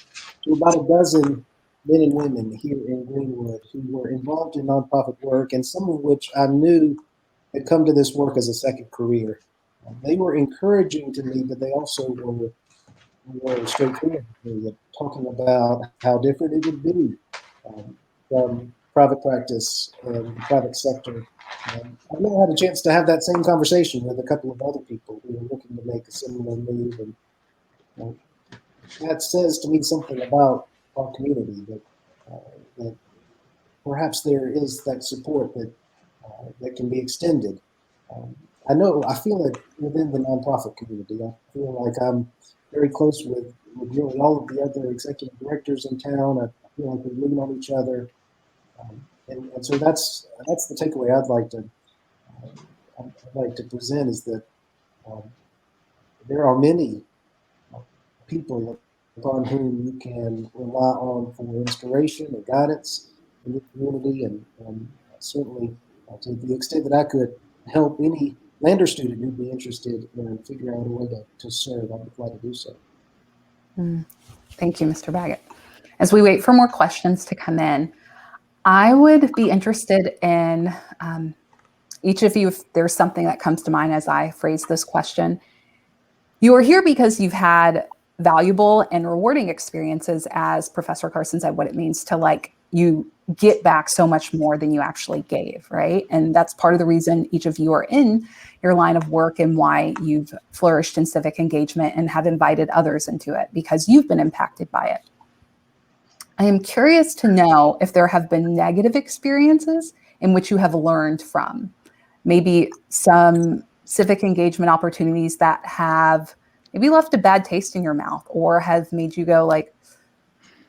to about a dozen men and women here in Greenwood who were involved in nonprofit work, and some of which I knew had come to this work as a second career. They were encouraging to me, but they also were straightforward, talking about how different it would be from private practice and the private sector. I've never had a chance to have that same conversation with a couple of other people who are looking to make a similar move, and that says to me something about our community, that perhaps there is that support that can be extended. I feel it within the nonprofit community. I feel like I'm very close with really all of the other executive directors in town. I feel like we lean on each other. And so that's the takeaway I'd like to present, is that um, there are many people upon whom you can rely on for inspiration and guidance in the community, and certainly to the extent that I could help any Lander student who'd be interested in figuring out a way to serve, I'd be glad to do so. Thank you, Mr. Baggett. As we wait for more questions to come in, I would be interested in each of you, if there's something that comes to mind as I phrase this question. You are here because you've had valuable and rewarding experiences, as Professor Carson said, what it means to you get back so much more than you actually gave, right? And that's part of the reason each of you are in your line of work and why you've flourished in civic engagement and have invited others into it, because you've been impacted by it. I am curious to know if there have been negative experiences in which you have learned from. Maybe some civic engagement opportunities that have maybe left a bad taste in your mouth, or have made you go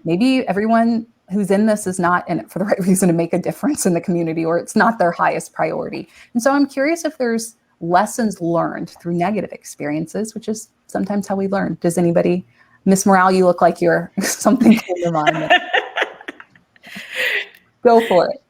maybe everyone who's in this is not in it for the right reason to make a difference in the community, or it's not their highest priority. And so I'm curious if there's lessons learned through negative experiences, which is sometimes how we learn. Does anybody? Miss Morale, you look like you're something in your mind. Go for it.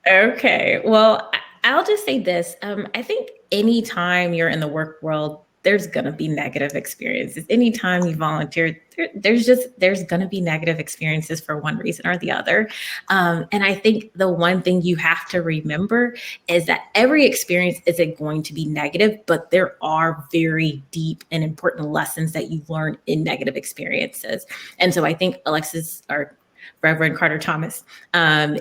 Okay. Well, I'll just say this. I think anytime you're in the work world, there's going to be negative experiences. Anytime you volunteer, there's going to be negative experiences for one reason or the other. And I think the one thing you have to remember is that every experience isn't going to be negative, but there are very deep and important lessons that you learn in negative experiences. And so I think Alexis, or Reverend Carter Thomas,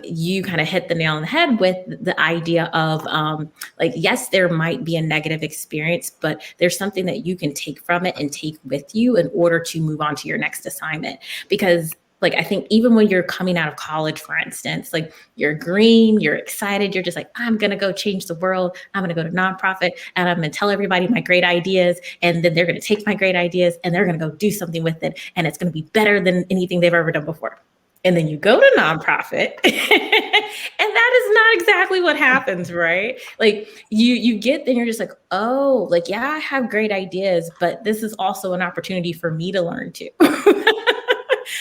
you kind of hit the nail on the head with the idea of yes, there might be a negative experience, but there's something that you can take from it and take with you in order to move on to your next assignment. Because I think even when you're coming out of college, for instance, you're green, you're excited, you're just I'm going to go change the world. I'm going to go to nonprofit and I'm going to tell everybody my great ideas. And then they're going to take my great ideas and they're going to go do something with it. And it's going to be better than anything they've ever done before. And then you go to nonprofit and that is not exactly what happens, right? You get there and you're just yeah, I have great ideas, but this is also an opportunity for me to learn too.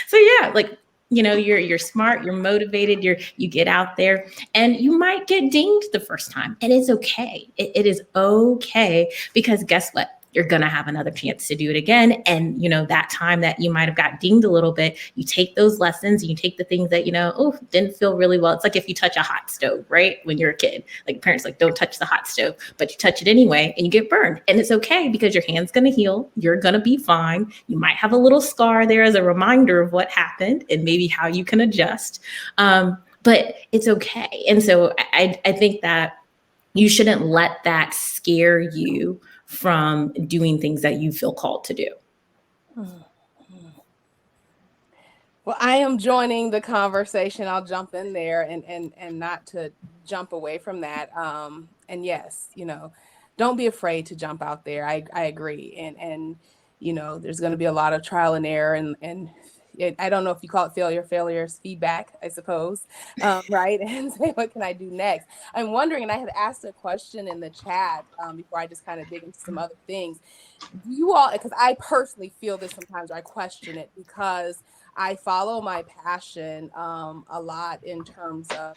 So yeah, you're smart, you're motivated, you get out there and you might get dinged the first time, and it's okay. It is okay, because guess what? You're going to have another chance to do it again. And, that time that you might have got dinged a little bit, you take those lessons and you take the things that, didn't feel really well. It's like if you touch a hot stove, right? When you're a kid, parents don't touch the hot stove, but you touch it anyway and you get burned. And it's okay, because your hand's going to heal. You're going to be fine. You might have a little scar there as a reminder of what happened and maybe how you can adjust. But it's okay. And so I think that you shouldn't let that scare you from doing things that you feel called to do. Well, I am joining the conversation. I'll jump in there and not to jump away from that. And yes, don't be afraid to jump out there. I agree. And there's going to be a lot of trial and error, and I don't know if you call it failures, feedback, I suppose. Right. And say, what can I do next? I'm wondering, and I had asked a question in the chat before I just kind of dig into some other things. Do you all, because I personally feel this sometimes, I question it, because I follow my passion a lot in terms of,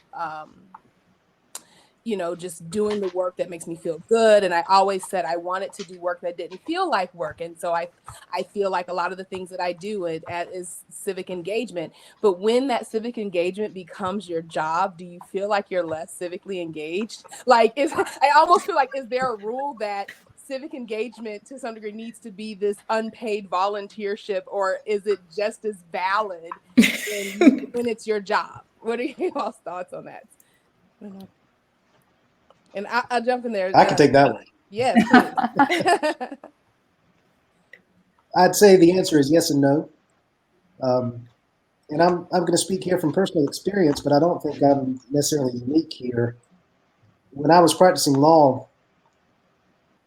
just doing the work that makes me feel good. And I always said I wanted to do work that didn't feel like work. And so I feel like a lot of the things that I do is civic engagement. But when that civic engagement becomes your job, do you feel like you're less civically engaged? I almost feel like, is there a rule that civic engagement to some degree needs to be this unpaid volunteership, or is it just as valid when it's your job? What are y'all's thoughts on that? And I'll jump in there. I can take that one. Yes. I'd say the answer is yes and no. and I'm going to speak here from personal experience, but I don't think I'm necessarily unique here. When I was practicing law,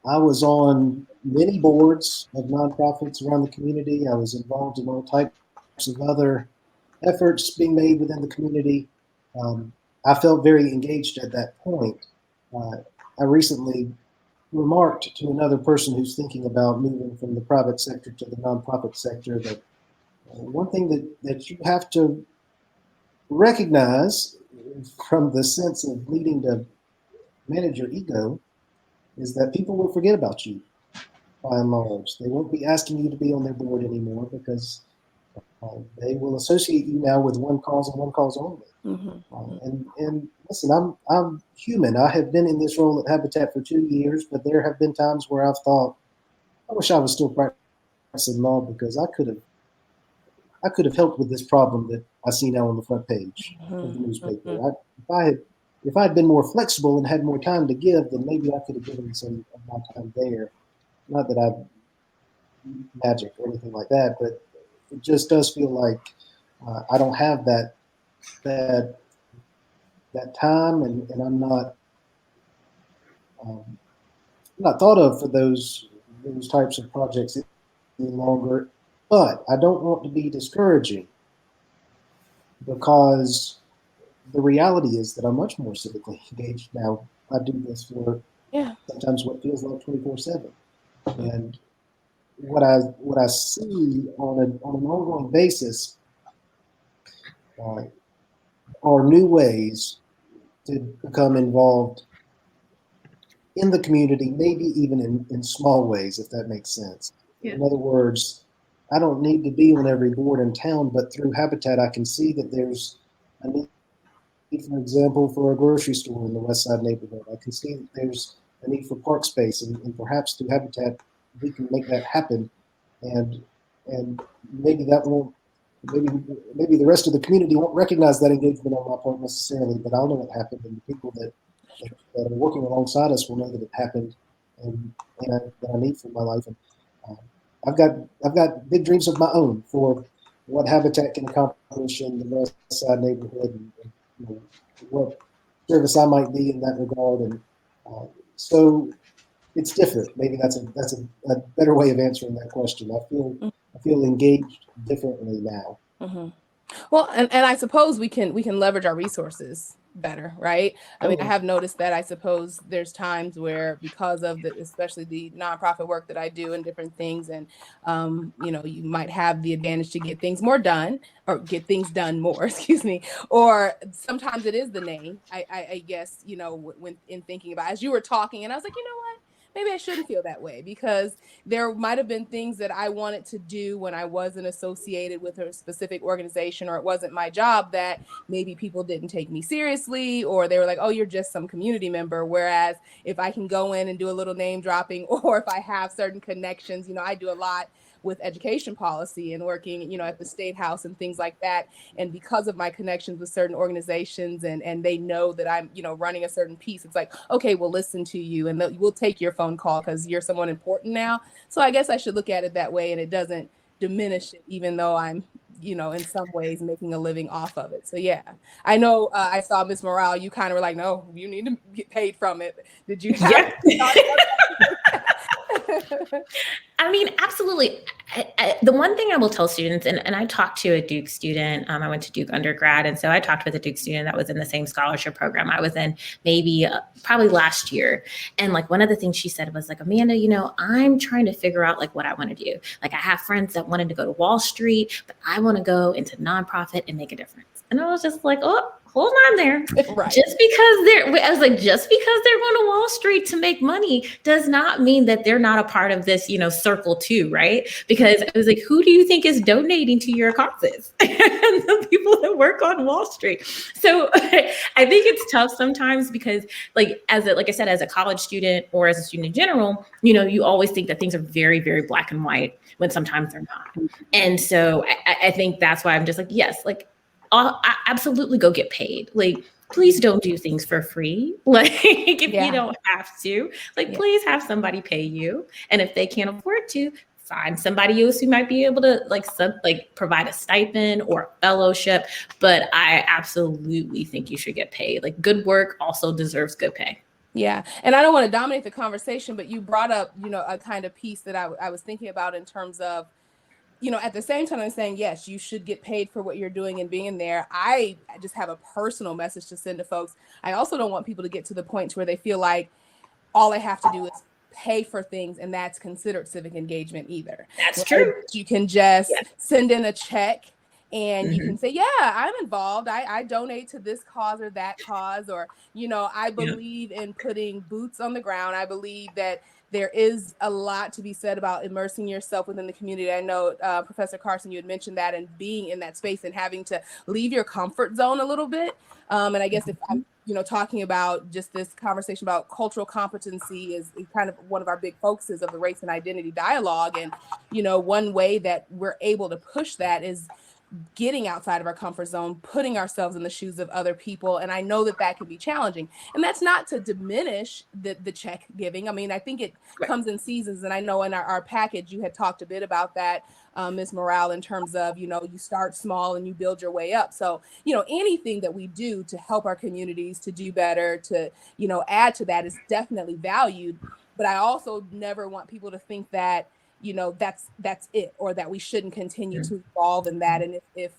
I was on many boards of nonprofits around the community. I was involved in all types of other efforts being made within the community. I felt very engaged at that point. I recently remarked to another person who's thinking about moving from the private sector to the nonprofit sector that one thing that you have to recognize from the sense of needing to manage your ego is that people will forget about you by and large. They won't be asking you to be on their board anymore because they will associate you now with one cause and one cause only. And listen, I'm human. I have been in this role at Habitat for 2 years, but there have been times where I've thought, I wish I was still practicing law because I could have helped with this problem that I see now on the front page of the newspaper. If I had been more flexible and had more time to give, then maybe I could have given some of my time there. Not that I'm magic or anything like that, but it just does feel like I don't have that time, and I'm not thought of for those types of projects any longer. But I don't want to be discouraging because the reality is that I'm much more civically engaged now. I do this for sometimes what feels like 24/7, and what I see on an ongoing basis are new ways to become involved in the community, maybe even in small ways, if that makes sense. Yeah. In other words, I don't need to be on every board in town, but through Habitat, I can see that there's a need, for example, for a grocery store in the West Side neighborhood. I can see that there's a need for park space, and perhaps through Habitat, we can make that happen. And maybe that won't, maybe the rest of the community won't recognize that engagement on my part necessarily, but I'll know it happened, and the people that are working alongside us will know that it happened, and that I need for my life. And I've got big dreams of my own for what Habitat can accomplish in the West Side neighborhood, and what service I might be in that regard. And so it's different. Maybe that's a better way of answering that question. I feel engaged differently now. Mm-hmm. Well, and I suppose we can leverage our resources better, right? I mean, I have noticed that I suppose there's times where, because of especially the nonprofit work that I do and different things, and you might have the advantage to get things more done, or get things done more, excuse me, or sometimes it is the name. I guess, when in thinking about, as you were talking, and I was like, you know what? Maybe I shouldn't feel that way, because there might have been things that I wanted to do when I wasn't associated with a specific organization, or it wasn't my job, that maybe people didn't take me seriously, or they were like, oh, you're just some community member. Whereas if I can go in and do a little name dropping, or if I have certain connections, I do a lot with education policy and working, at the State House and things like that. And because of my connections with certain organizations, and they know that I'm, running a certain piece, it's like, okay, we'll listen to you, and we'll take your phone call because you're someone important now. So I guess I should look at it that way, and it doesn't diminish it, even though I'm, in some ways making a living off of it. So yeah, I know I saw Ms. Morale, you kind of were like, no, you need to get paid from it. Did you have I mean, absolutely. The one thing I will tell students, and I talked to a Duke student, I went to Duke undergrad, and so I talked with a Duke student that was in the same scholarship program I was in, maybe probably last year. And like, one of the things she said was like, Amanda, I'm trying to figure out like what I want to do. Like, I have friends that wanted to go to Wall Street, but I want to go into nonprofit and make a difference. And I was just like, oh, hold on there. Right. Just because they're going to Wall Street to make money does not mean that they're not a part of this, circle too, right? Because I was like, who do you think is donating to your causes? And the people that work on Wall Street. So I think it's tough sometimes because, like I said, as a college student or as a student in general, you always think that things are very, very black and white when sometimes they're not. And so I think that's why I'm just like, yes, like, I absolutely go get paid. Like, please don't do things for free. Like, if you don't have to, like, please have somebody pay you. And if they can't afford to, find somebody else who might be able to provide a stipend or a fellowship. But I absolutely think you should get paid. Like, good work also deserves good pay. Yeah. And I don't want to dominate the conversation, but you brought up, a kind of piece that I was thinking about in terms of, at the same time, I'm saying, yes, you should get paid for what you're doing and being there. I just have a personal message to send to folks. I also don't want people to get to the point where they feel like all I have to do is pay for things, and that's considered civic engagement either. That's true. You can just send in a check and you can say, yeah, I'm involved. I donate to this cause or that cause, or, I believe in putting boots on the ground. I believe that there is a lot to be said about immersing yourself within the community. I know, Professor Carson, you had mentioned that, and being in that space and having to leave your comfort zone a little bit. And I guess if I'm, talking about just this conversation about cultural competency is kind of one of our big focuses of the race and identity dialogue. And, one way that we're able to push that is getting outside of our comfort zone, putting ourselves in the shoes of other people. And I know that that can be challenging. And that's not to diminish the check giving. I mean, I think it comes in seasons. And I know in our package, you had talked a bit about that, Ms. Morale, in terms of, you start small and you build your way up. So, anything that we do to help our communities to do better, to, add to that is definitely valued. But I also never want people to think that, that's it, or that we shouldn't continue to evolve in that. And if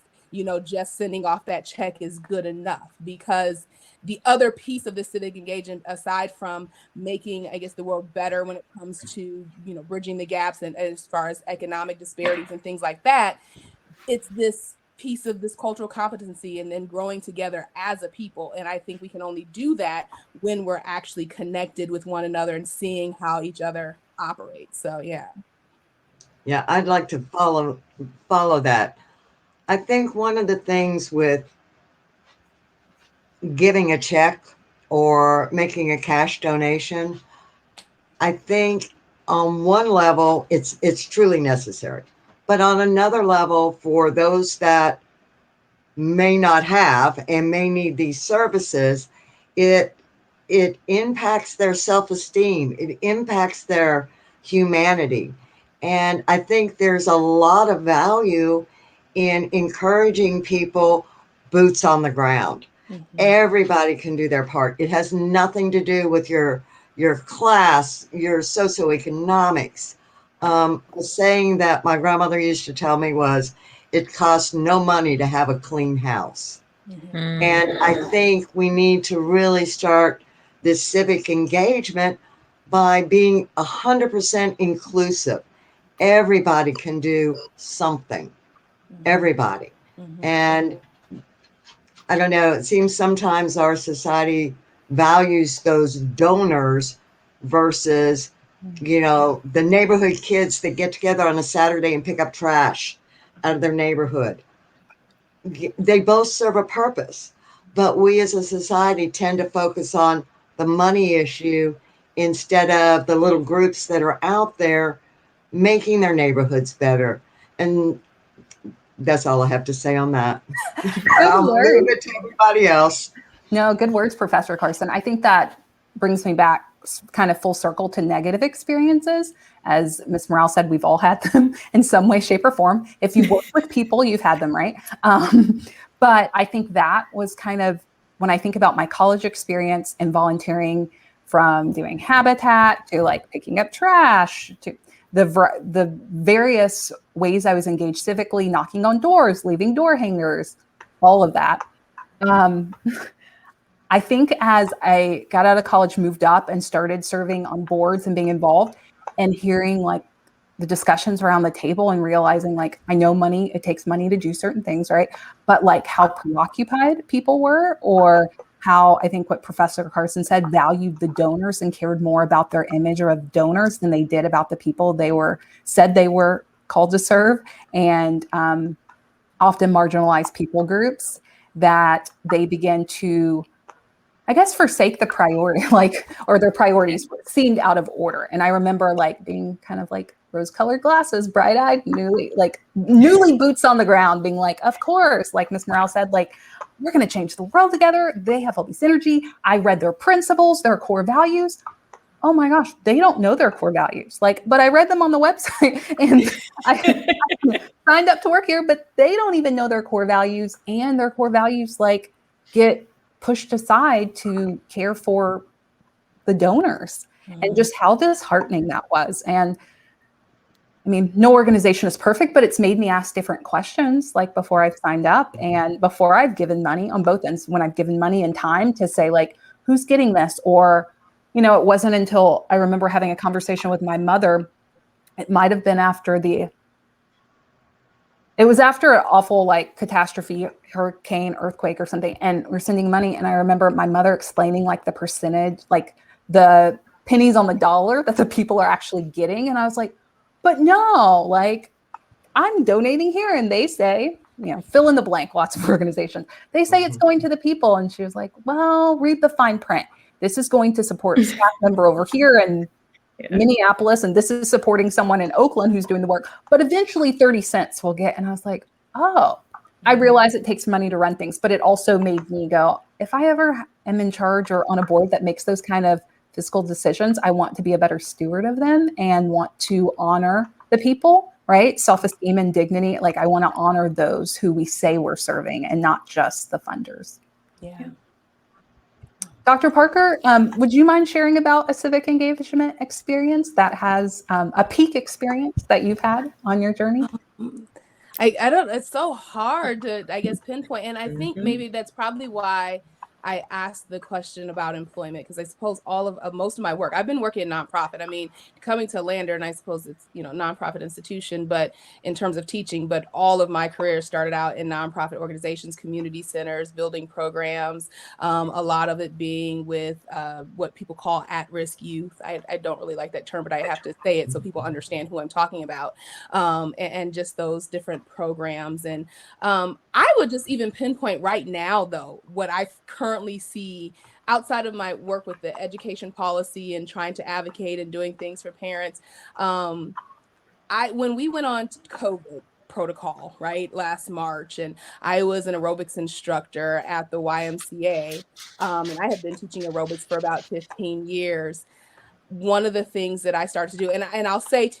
just sending off that check is good enough, because the other piece of the civic engagement, aside from making, I guess, the world better when it comes to, bridging the gaps and as far as economic disparities and things like that, it's this piece of this cultural competency and then growing together as a people. And I think we can only do that when we're actually connected with one another and seeing how each other operates. So, yeah. Yeah, I'd like to follow that. I think one of the things with giving a check or making a cash donation, I think on one level it's truly necessary. But on another level, for those that may not have and may need these services, it impacts their self-esteem. It impacts their humanity. And I think there's a lot of value in encouraging people boots on the ground. Mm-hmm. Everybody can do their part. It has nothing to do with your class, your socioeconomics. A saying that my grandmother used to tell me was, it costs no money to have a clean house. Mm-hmm. And I think we need to really start this civic engagement by being 100% inclusive. Everybody can do something. Everybody. Mm-hmm. And I don't know, it seems sometimes our society values those donors versus, the neighborhood kids that get together on a Saturday and pick up trash out of their neighborhood. They both serve a purpose, but we as a society tend to focus on the money issue instead of the little groups that are out there making their neighborhoods better. And that's all I have to say on that. I'll leave it to everybody else. No, good words, Professor Carson. I think that brings me back kind of full circle to negative experiences. As Ms. Morale said, we've all had them in some way, shape, or form. If you work with people, you've had them, right? But I think that was kind of, when I think about my college experience and volunteering, from doing habitat to like picking up trash to the various ways I was engaged civically, knocking on doors, leaving door hangers, all of that. I think as I got out of college, moved up and started serving on boards and being involved and hearing like the discussions around the table and realizing like, I know money, it takes money to do certain things, right? But like how preoccupied people were, or how I think what Professor Carson said, valued the donors and cared more about their image or of donors than they did about the people they said they were called to serve, and often marginalized people groups, that they began to, I guess, forsake the priority, or their priorities seemed out of order. And I remember like being kind of like rose-colored glasses, bright-eyed, newly boots on the ground, being like, of course, like Ms. Morale said, like, we're going to change the world together. They have all this energy. I read their principles, their core values. oh my gosh, they don't know their core values. Like, but I read them on the website and I signed up to work here, but they don't even know their core values, and their core values like get pushed aside to care for the donors, and just how disheartening that was. And I mean, no organization is perfect, but it's made me ask different questions, like before I've signed up and before I've given money on both ends, when I've given money and time, to say like, who's getting this? Or, you know, it wasn't until I remember having a conversation with my mother. It might've been after it was after an awful like catastrophe, hurricane, earthquake or something. And we're sending money. And I remember my mother explaining like the percentage, like the pennies on the dollar that the people are actually getting. And I was like, but no, like I'm donating here. And they say, you know, fill in the blank, lots of organizations. They say it's going to the people. And she was like, well, read the fine print. This is going to support staff member over here in Minneapolis, and this is supporting someone in Oakland who's doing the work. But eventually 30 cents we'll get. And I was like, oh, I realize it takes money to run things, but it also made me go, if I ever am in charge or on a board that makes those kind of fiscal decisions, I want to be a better steward of them and want to honor the people, right? Self-esteem and dignity. Like I want to honor those who we say we're serving and not just the funders. Yeah. Dr. Parker, would you mind sharing about a civic engagement experience that has a peak experience that you've had on your journey? I don't, it's so hard to, I guess, pinpoint. And I think maybe that's probably why I asked the question about employment, because I suppose all of most of my work, I've been working in nonprofit. I mean, coming to Lander, and I suppose it's, you know, nonprofit institution, but in terms of teaching, but all of my career started out in nonprofit organizations, community centers, building programs, a lot of it being with what people call at-risk youth. I don't really like that term, but I have to say it so people understand who I'm talking about, and just those different programs. And I would just even pinpoint right now, though, what I currently see outside of my work with the education policy and trying to advocate and doing things for parents. When we went on COVID protocol, right, last March, and I was an aerobics instructor at the YMCA, and I have been teaching aerobics for about 15 years. One of the things that I started to do, and I'll say,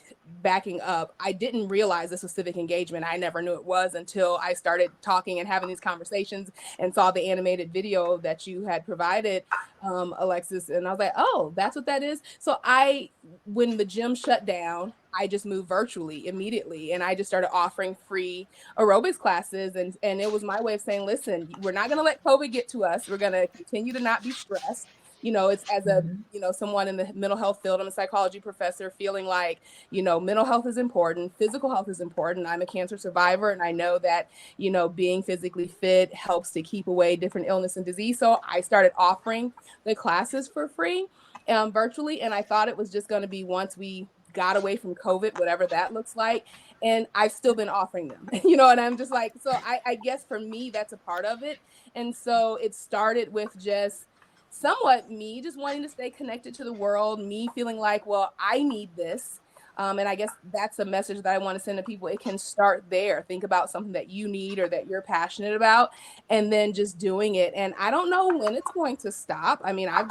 backing up, I didn't realize this was civic engagement. I never knew it was until I started talking and having these conversations and saw the animated video that you had provided, Alexis. And I was like, oh, that's what that is. So when the gym shut down, I just moved virtually immediately. And I just started offering free aerobics classes. And it was my way of saying, listen, we're not going to let COVID get to us. We're going to continue to not be stressed. You know, it's as a, you know, someone in the mental health field, I'm a psychology professor, feeling like, you know, mental health is important, physical health is important. I'm a cancer survivor, and I know that, you know, being physically fit helps to keep away different illness and disease. So I started offering the classes for free, virtually. And I thought it was just going to be once we got away from COVID, whatever that looks like. And I've still been offering them, you know, and I'm just like, so I guess for me, that's a part of it. And so it started with just somewhat me just wanting to stay connected to the world, me feeling like, well, I need this. And I guess that's a message that I want to send to people. It can start there. Think about something that you need or that you're passionate about, and then just doing it. And I don't know when it's going to stop. I mean, I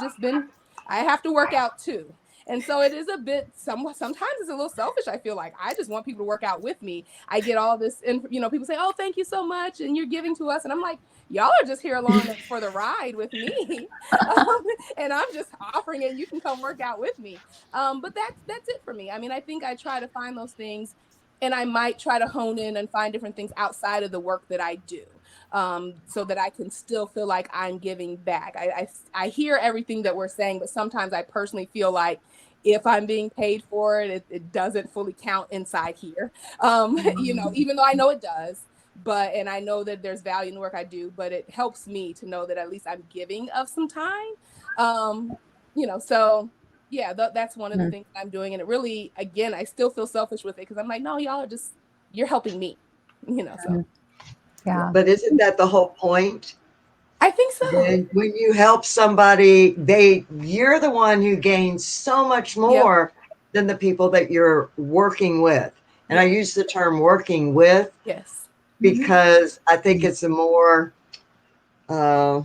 have to work out too. And so it is a bit, sometimes it's a little selfish. I feel like I just want people to work out with me. I get all this, and you know, people say, oh, thank you so much, and you're giving to us. And I'm like, y'all are just here along for the ride with me. And I'm just offering it. You can come work out with me. But that's it for me. I mean, I think I try to find those things, and I might try to hone in and find different things outside of the work that I do, so that I can still feel like I'm giving back. I hear everything that we're saying, but sometimes I personally feel like if I'm being paid for it, it doesn't fully count inside here. You know, even though I know it does. And I know that there's value in the work I do, but it helps me to know that at least I'm giving of some time. You know, so yeah, that's one of the things I'm doing. And it really, again, I still feel selfish with it, because I'm like, no, y'all are you're helping me, you know, so. Yeah. But isn't that the whole point? I think so. When you help somebody, you're the one who gains so much more than the people that you're working with. And I use the term working with. Yes. Because I think it's a more, I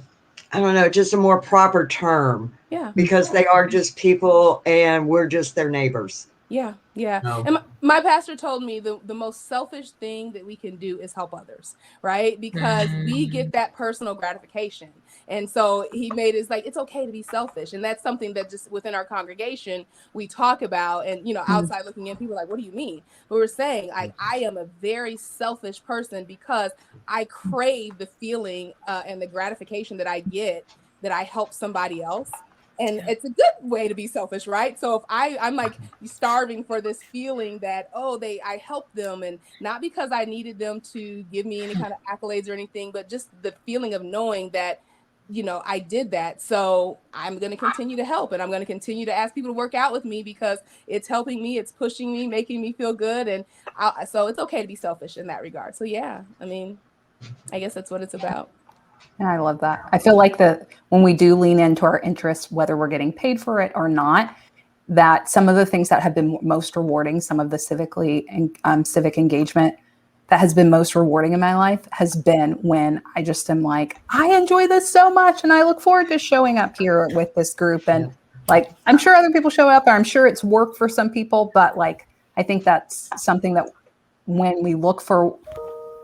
I don't know, just a more proper term, Yeah. because they are just people and we're just their neighbors. Yeah, yeah. No. And my pastor told me the most selfish thing that we can do is help others, right? Because we get that personal gratification. And so he made it like, it's okay to be selfish. And that's something that just within our congregation, we talk about. And, you know, outside looking in, people are like, what do you mean? But we're saying, like, I am a very selfish person because I crave the feeling and the gratification that I get that I help somebody else. And it's a good way to be selfish, right? So if I'm like starving for this feeling that, oh, I helped them, and not because I needed them to give me any kind of accolades or anything, but just the feeling of knowing that, you know, I did that. So I'm going to continue to help, and I'm going to continue to ask people to work out with me because it's helping me, it's pushing me, making me feel good. And so it's okay to be selfish in that regard. So yeah, I mean, I guess that's what it's about. And I love that. I feel like that when we do lean into our interests, whether we're getting paid for it or not, that some of the things that have been most rewarding, some of the civic engagement that has been most rewarding in my life has been when I just am like, I enjoy this so much and I look forward to showing up here with this group. And like, I'm sure other people show up, or I'm sure it's work for some people, but like, I think that's something that when we look for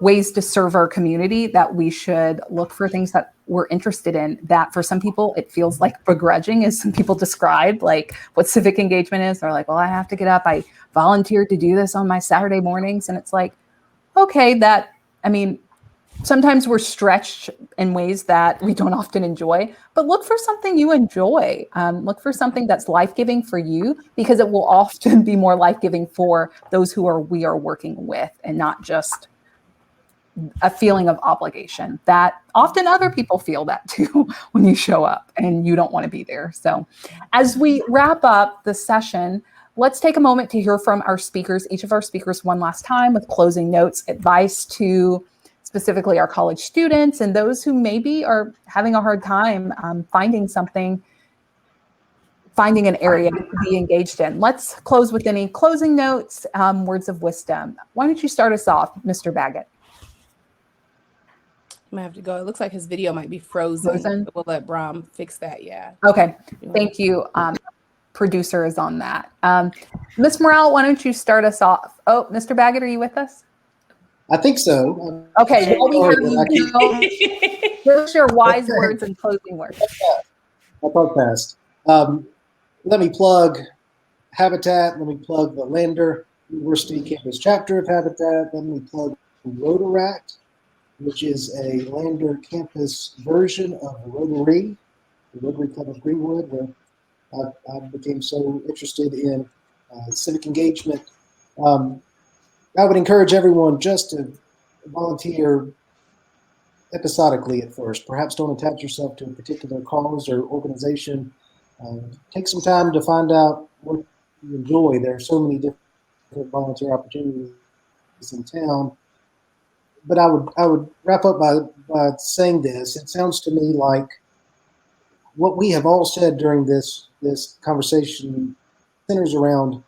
ways to serve our community, that we should look for things that we're interested in, that for some people it feels like begrudging, as some people describe like what civic engagement is. They're like, well, I have to get up, I volunteered to do this on my Saturday mornings. And it's like, okay, that, I mean, sometimes we're stretched in ways that we don't often enjoy, but look for something you enjoy. Look for something that's life-giving for you, because it will often be more life-giving for those we are working with, and not just a feeling of obligation that often other people feel that too when you show up and you don't want to be there. So as we wrap up the session, let's take a moment to hear from our speakers, each of our speakers one last time, with closing notes, advice to specifically our college students and those who maybe are having a hard time finding an area to be engaged in. Let's close with any closing notes, words of wisdom. Why don't you start us off, Mr. Baggett? I might have to go. It looks like his video might be frozen. We'll let Bram fix that. Yeah. Okay. Thank you. Producer is on that. Ms. Morrell, why don't you start us off? Oh, Mr. Baggett, are you with us? I think so. Okay. Well, we have you. Give us your wise words and closing words. I thought fast. Let me plug Habitat. Let me plug the Lander University Campus Chapter of Habitat. Let me plug Rotaract, which is a Lander campus version of the Rotary Club of Greenwood, where I became so interested in civic engagement. I would encourage everyone just to volunteer episodically at first. Perhaps don't attach yourself to a particular cause or organization. Take some time to find out what you enjoy. There are so many different volunteer opportunities in town. But I would wrap up by saying this. It sounds to me like what we have all said during this conversation centers around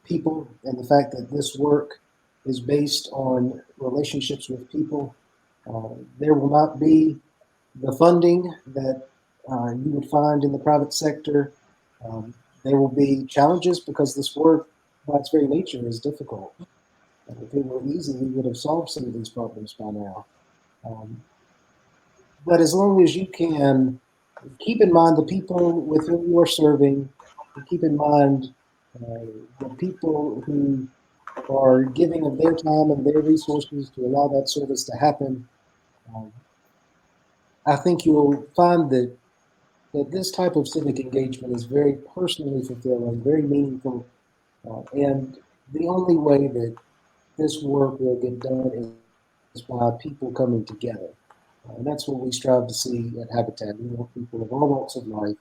people, and the fact that this work is based on relationships with people. There will not be the funding that you would find in the private sector. There will be challenges because this work, by its very nature, is difficult. If it were easy, we would have solved some of these problems by now. But as long as you can keep in mind the people with whom you are serving, keep in mind the people who are giving of their time and their resources to allow that service to happen, I think you'll find that this type of civic engagement is very personally fulfilling, very meaningful, and the only way that this work will get done is by people coming together. And that's what we strive to see at Habitat. We want people of all walks of life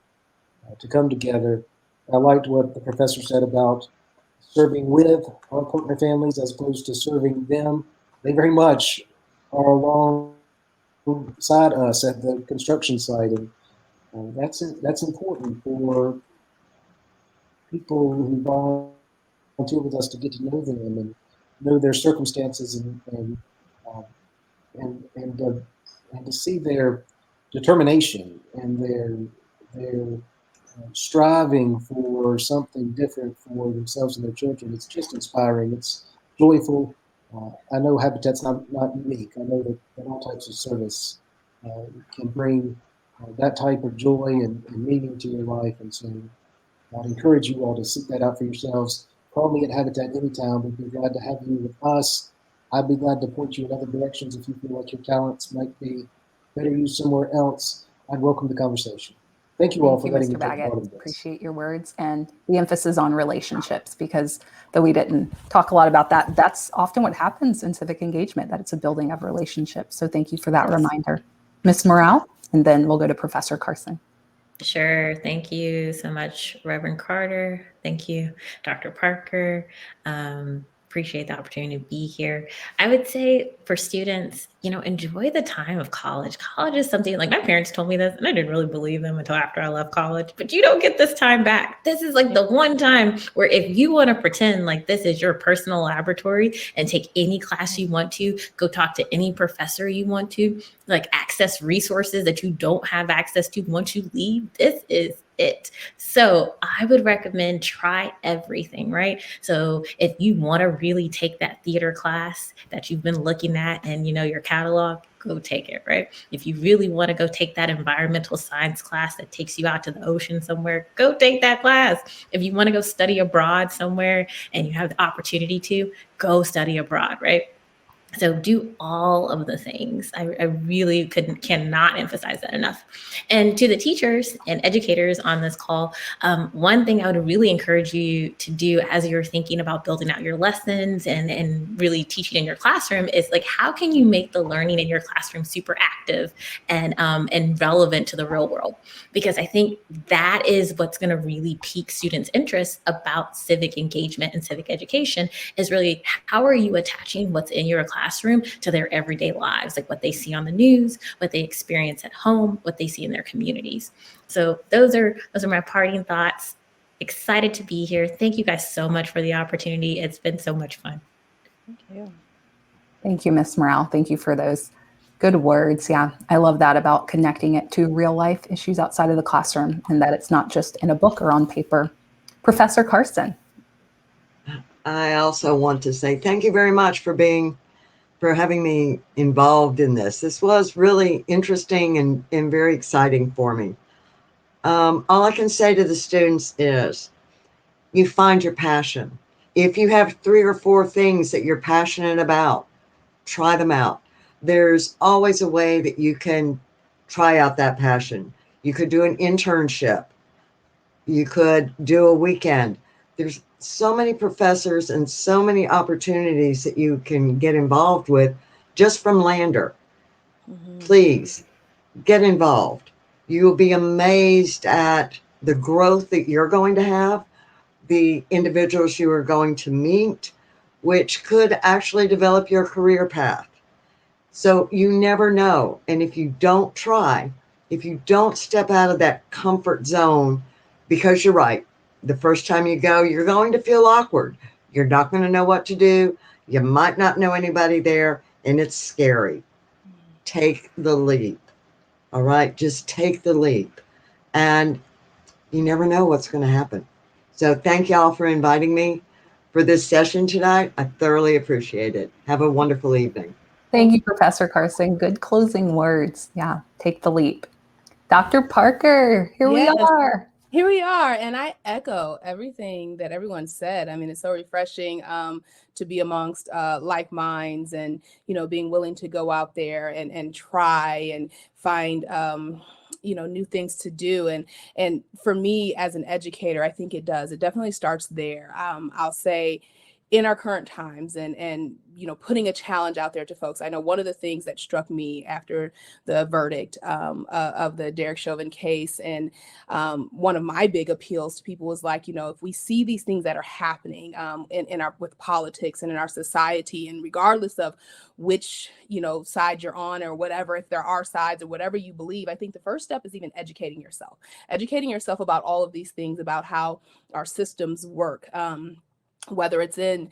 to come together. I liked what the professor said about serving with our partner families as opposed to serving them. They very much are alongside us at the construction site, and that's important for people who volunteer with us to get to know them and know their circumstances and to see their determination and their striving for something different for themselves and their children. It's just inspiring. It's joyful. I know Habitat's not unique. I know that all types of service can bring that type of joy and meaning to your life. And so I'd encourage you all to seek that out for yourselves. Call me at Habitat anytime. We'd be glad to have you with us. I'd be glad to point you in other directions if you feel like your talents might be better used somewhere else. I'd welcome the conversation. Thank you all for letting me Mr. take part Baggett. in this. Appreciate your words and the emphasis on relationships, because though we didn't talk a lot about that, that's often what happens in civic engagement, that it's a building of relationships. So thank you for that reminder. Ms. Morale, and then we'll go to Professor Carson. Sure. Thank you so much, Reverend Carter. Thank you, Dr. Parker. Appreciate the opportunity to be here. I would say for students, enjoy the time of college. College is something, like, my parents told me this and I didn't really believe them until after I left college, but you don't get this time back. This is like the one time where if you want to pretend like this is your personal laboratory and take any class you want to, go talk to any professor you want to, like access resources that you don't have access to once you leave, this is it. So I would recommend try everything, right? So if you want to really take that theater class that you've been looking at and your catalog, go take it, right? If you really want to go take that environmental science class that takes you out to the ocean somewhere, go take that class. If you want to go study abroad somewhere and you have the opportunity to, go study abroad, right? So do all of the things. I really cannot emphasize that enough. And to the teachers and educators on this call, one thing I would really encourage you to do as you're thinking about building out your lessons and really teaching in your classroom is, like, how can you make the learning in your classroom super active and relevant to the real world? Because I think that is what's going to really pique students' interest about civic engagement and civic education, is really how are you attaching what's in your classroom to their everyday lives, like what they see on the news, what they experience at home, what they see in their communities. So those are my parting thoughts. Excited to be here. Thank you guys so much for the opportunity. It's been so much fun. Thank you. Thank you, Ms. Morale. Thank you for those good words. Yeah, I love that about connecting it to real life issues outside of the classroom, and that it's not just in a book or on paper. Professor Carson. I also want to say thank you very much for having me involved in this. This was really interesting and very exciting for me. All I can say to the students is, you find your passion. If you have 3 or 4 things that you're passionate about, try them out. There's always a way that you can try out that passion. You could do an internship. You could do a weekend. There's so many professors and so many opportunities that you can get involved with just from Lander. Mm-hmm. Please get involved. You will be amazed at the growth that you're going to have, the individuals you are going to meet, which could actually develop your career path. So you never know. And if you don't try, if you don't step out of that comfort zone, because you're right, the first time you go, you're going to feel awkward. You're not going to know what to do. You might not know anybody there, and it's scary. Take the leap. All right, just take the leap. And you never know what's going to happen. So thank y'all for inviting me for this session tonight. I thoroughly appreciate it. Have a wonderful evening. Thank you, Professor Carson. Good closing words. Yeah, take the leap. Dr. Parker, here we are. Here we are, and I echo everything that everyone said. I mean, it's so refreshing to be amongst like minds, and being willing to go out there and try and find new things to do. And for me as an educator, I think it definitely starts there. I'll say, in our current times, and putting a challenge out there to folks. I know one of the things that struck me after the verdict of the Derek Chauvin case, and one of my big appeals to people was, like, if we see these things that are happening with politics and in our society, and regardless of which side you're on or whatever, if there are sides or whatever you believe, I think the first step is even educating yourself about all of these things, about how our systems work. whether it's in,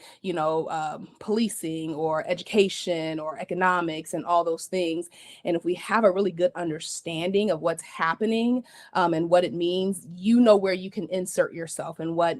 policing or education or economics and all those things. And if we have a really good understanding of what's happening, and what it means, where you can insert yourself and what,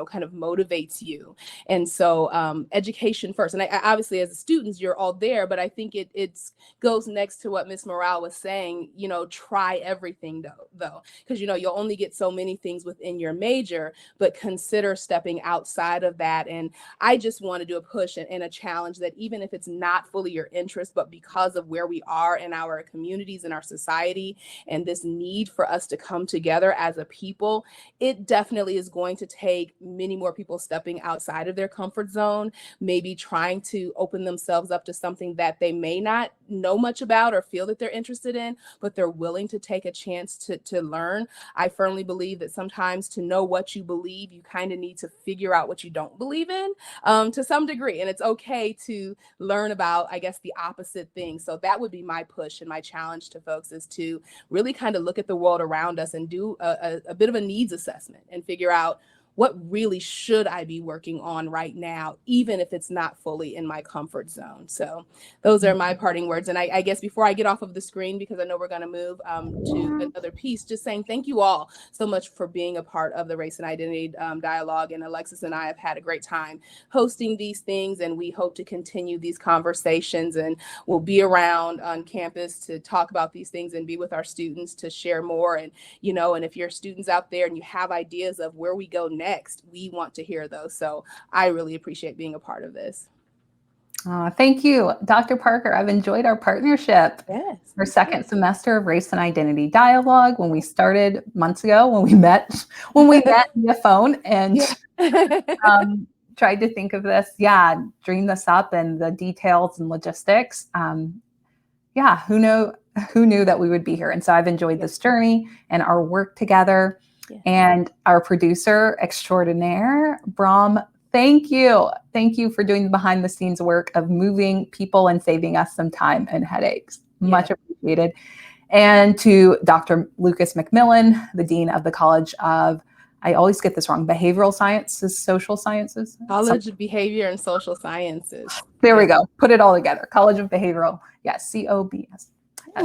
kind of motivates you. And so education first. And I obviously, as a student, you're all there, but I think it goes next to what Miss Morale was saying, try everything though, because, you'll only get so many things within your major, but consider stepping outside of that. And I just want to do a push and a challenge that even if it's not fully your interest, but because of where we are in our communities, in our society, and this need for us to come together as a people, it definitely is going to take many more people stepping outside of their comfort zone, maybe trying to open themselves up to something that they may not know much about or feel that they're interested in, but they're willing to take a chance to learn. I firmly believe that sometimes to know what you believe, you kind of need to figure out what you don't believe in, to some degree. And it's okay to learn about, I guess, the opposite thing. So that would be my push and my challenge to folks, is to really kind of look at the world around us and do a bit of a needs assessment and figure out, what really should I be working on right now, even if it's not fully in my comfort zone? So those are my parting words. And I guess before I get off of the screen, because I know we're going to move to another piece, just saying thank you all so much for being a part of the Race and Identity Dialogue. And Alexis and I have had a great time hosting these things, and we hope to continue these conversations, and we'll be around on campus to talk about these things and be with our students to share more. And, and if you're students out there and you have ideas of where we go next, we want to hear those. So I really appreciate being a part of this. Thank you, Dr. Parker. I've enjoyed our partnership. Yes. Our second semester of Race and Identity Dialogue, when we started months ago, when we met via phone and tried to think of this, dream this up and the details and logistics. Who knew that we would be here? And so I've enjoyed this journey and our work together. Yeah. And our producer extraordinaire, Brahm, thank you. Thank you for doing the behind the scenes work of moving people and saving us some time and headaches. Much appreciated. And to Dr. Lucas McMillan, the Dean of the College of, I always get this wrong, Behavioral Sciences, Social Sciences? College of Behavior and Social Sciences. There we go. Put it all together. College of Behavioral. Yes, COBS.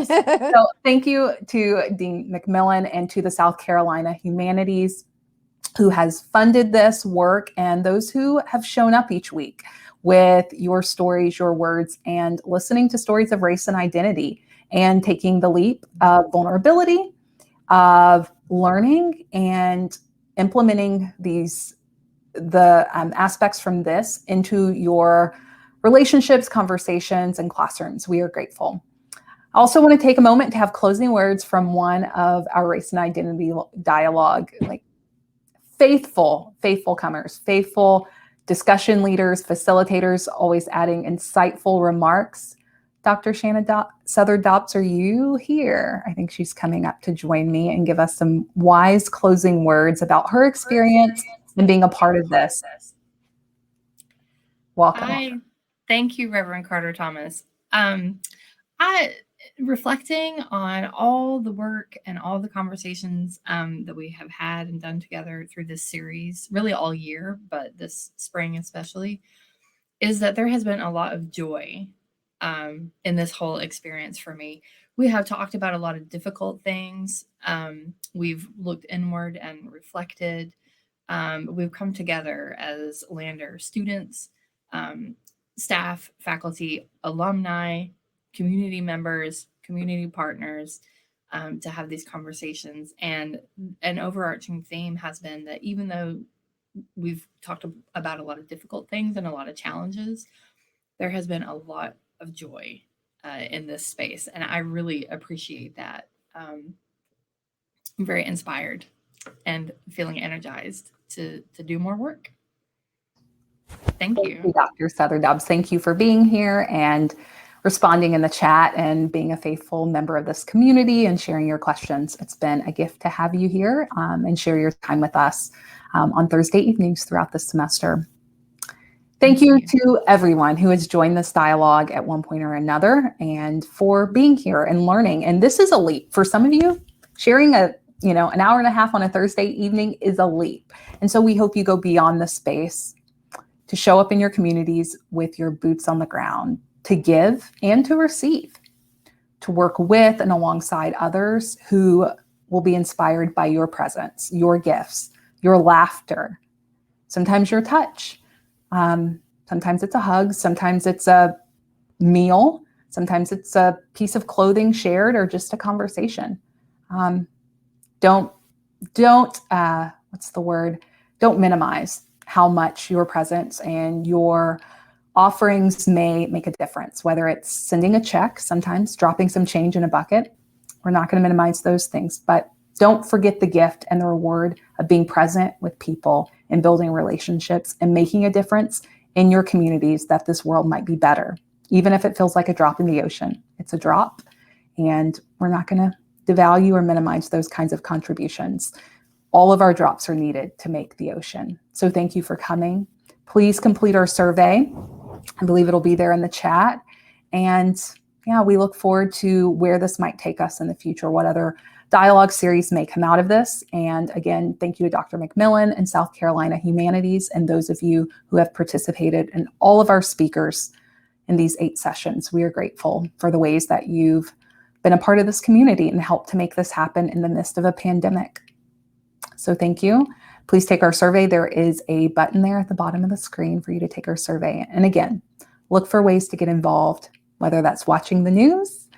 So thank you to Dean McMillan and to the South Carolina Humanities, who has funded this work, and those who have shown up each week with your stories, your words, and listening to stories of race and identity, and taking the leap of vulnerability, of learning, and implementing the aspects from this into your relationships, conversations, and classrooms. We are grateful. I also want to take a moment to have closing words from one of our Race and Identity Dialogue, faithful comers, faithful discussion leaders, facilitators, always adding insightful remarks. Dr. Shannon Southard-Dobbs, are you here? I think she's coming up to join me and give us some wise closing words about her experience and being a part of this. Welcome. Thank you, Reverend Carter Thomas. Reflecting on all the work and all the conversations that we have had and done together through this series, really all year, but this spring especially, is that there has been a lot of joy in this whole experience for me. We have talked about a lot of difficult things. We've looked inward and reflected. We've come together as Lander students, staff, faculty, alumni, community members, community partners, to have these conversations. And an overarching theme has been that even though we've talked about a lot of difficult things and a lot of challenges, there has been a lot of joy in this space. And I really appreciate that. I'm very inspired and feeling energized to do more work. Thank you. Dr. Southard-Dobbs. Thank you for being here and responding in the chat and being a faithful member of this community and sharing your questions. It's been a gift to have you here and share your time with us on Thursday evenings throughout the semester. Thank you to everyone who has joined this dialogue at one point or another, and for being here and learning. And this is a leap for some of you. Sharing an hour and a half on a Thursday evening is a leap. And so we hope you go beyond the space to show up in your communities with your boots on the ground, to give and to receive, to work with and alongside others who will be inspired by your presence, your gifts, your laughter, sometimes your touch. Sometimes it's a hug, sometimes it's a meal, sometimes it's a piece of clothing shared or just a conversation. Don't minimize how much your presence and your offerings may make a difference, whether it's sending a check, sometimes dropping some change in a bucket. We're not going to minimize those things, but don't forget the gift and the reward of being present with people and building relationships and making a difference in your communities, that this world might be better. Even if it feels like a drop in the ocean, it's a drop, and we're not going to devalue or minimize those kinds of contributions. All of our drops are needed to make the ocean. So thank you for coming. Please complete our survey. I believe it'll be there in the chat. And yeah, we look forward to where this might take us in the future, what other dialogue series may come out of this. And again, thank you to Dr. McMillan and South Carolina Humanities and those of you who have participated, and all of our speakers in these 8 sessions. We are grateful for the ways that you've been a part of this community and helped to make this happen in the midst of a pandemic. So thank you. Please take our survey. There is a button there at the bottom of the screen for you to take our survey. And again, look for ways to get involved, whether that's watching the news,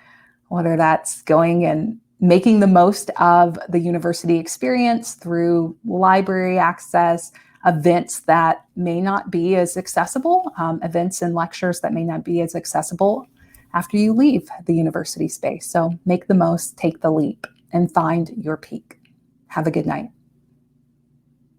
whether that's going and making the most of the university experience through library access, events that may not be as accessible, events and lectures that may not be as accessible after you leave the university space. So make the most, take the leap, and find your peak. Have a good night.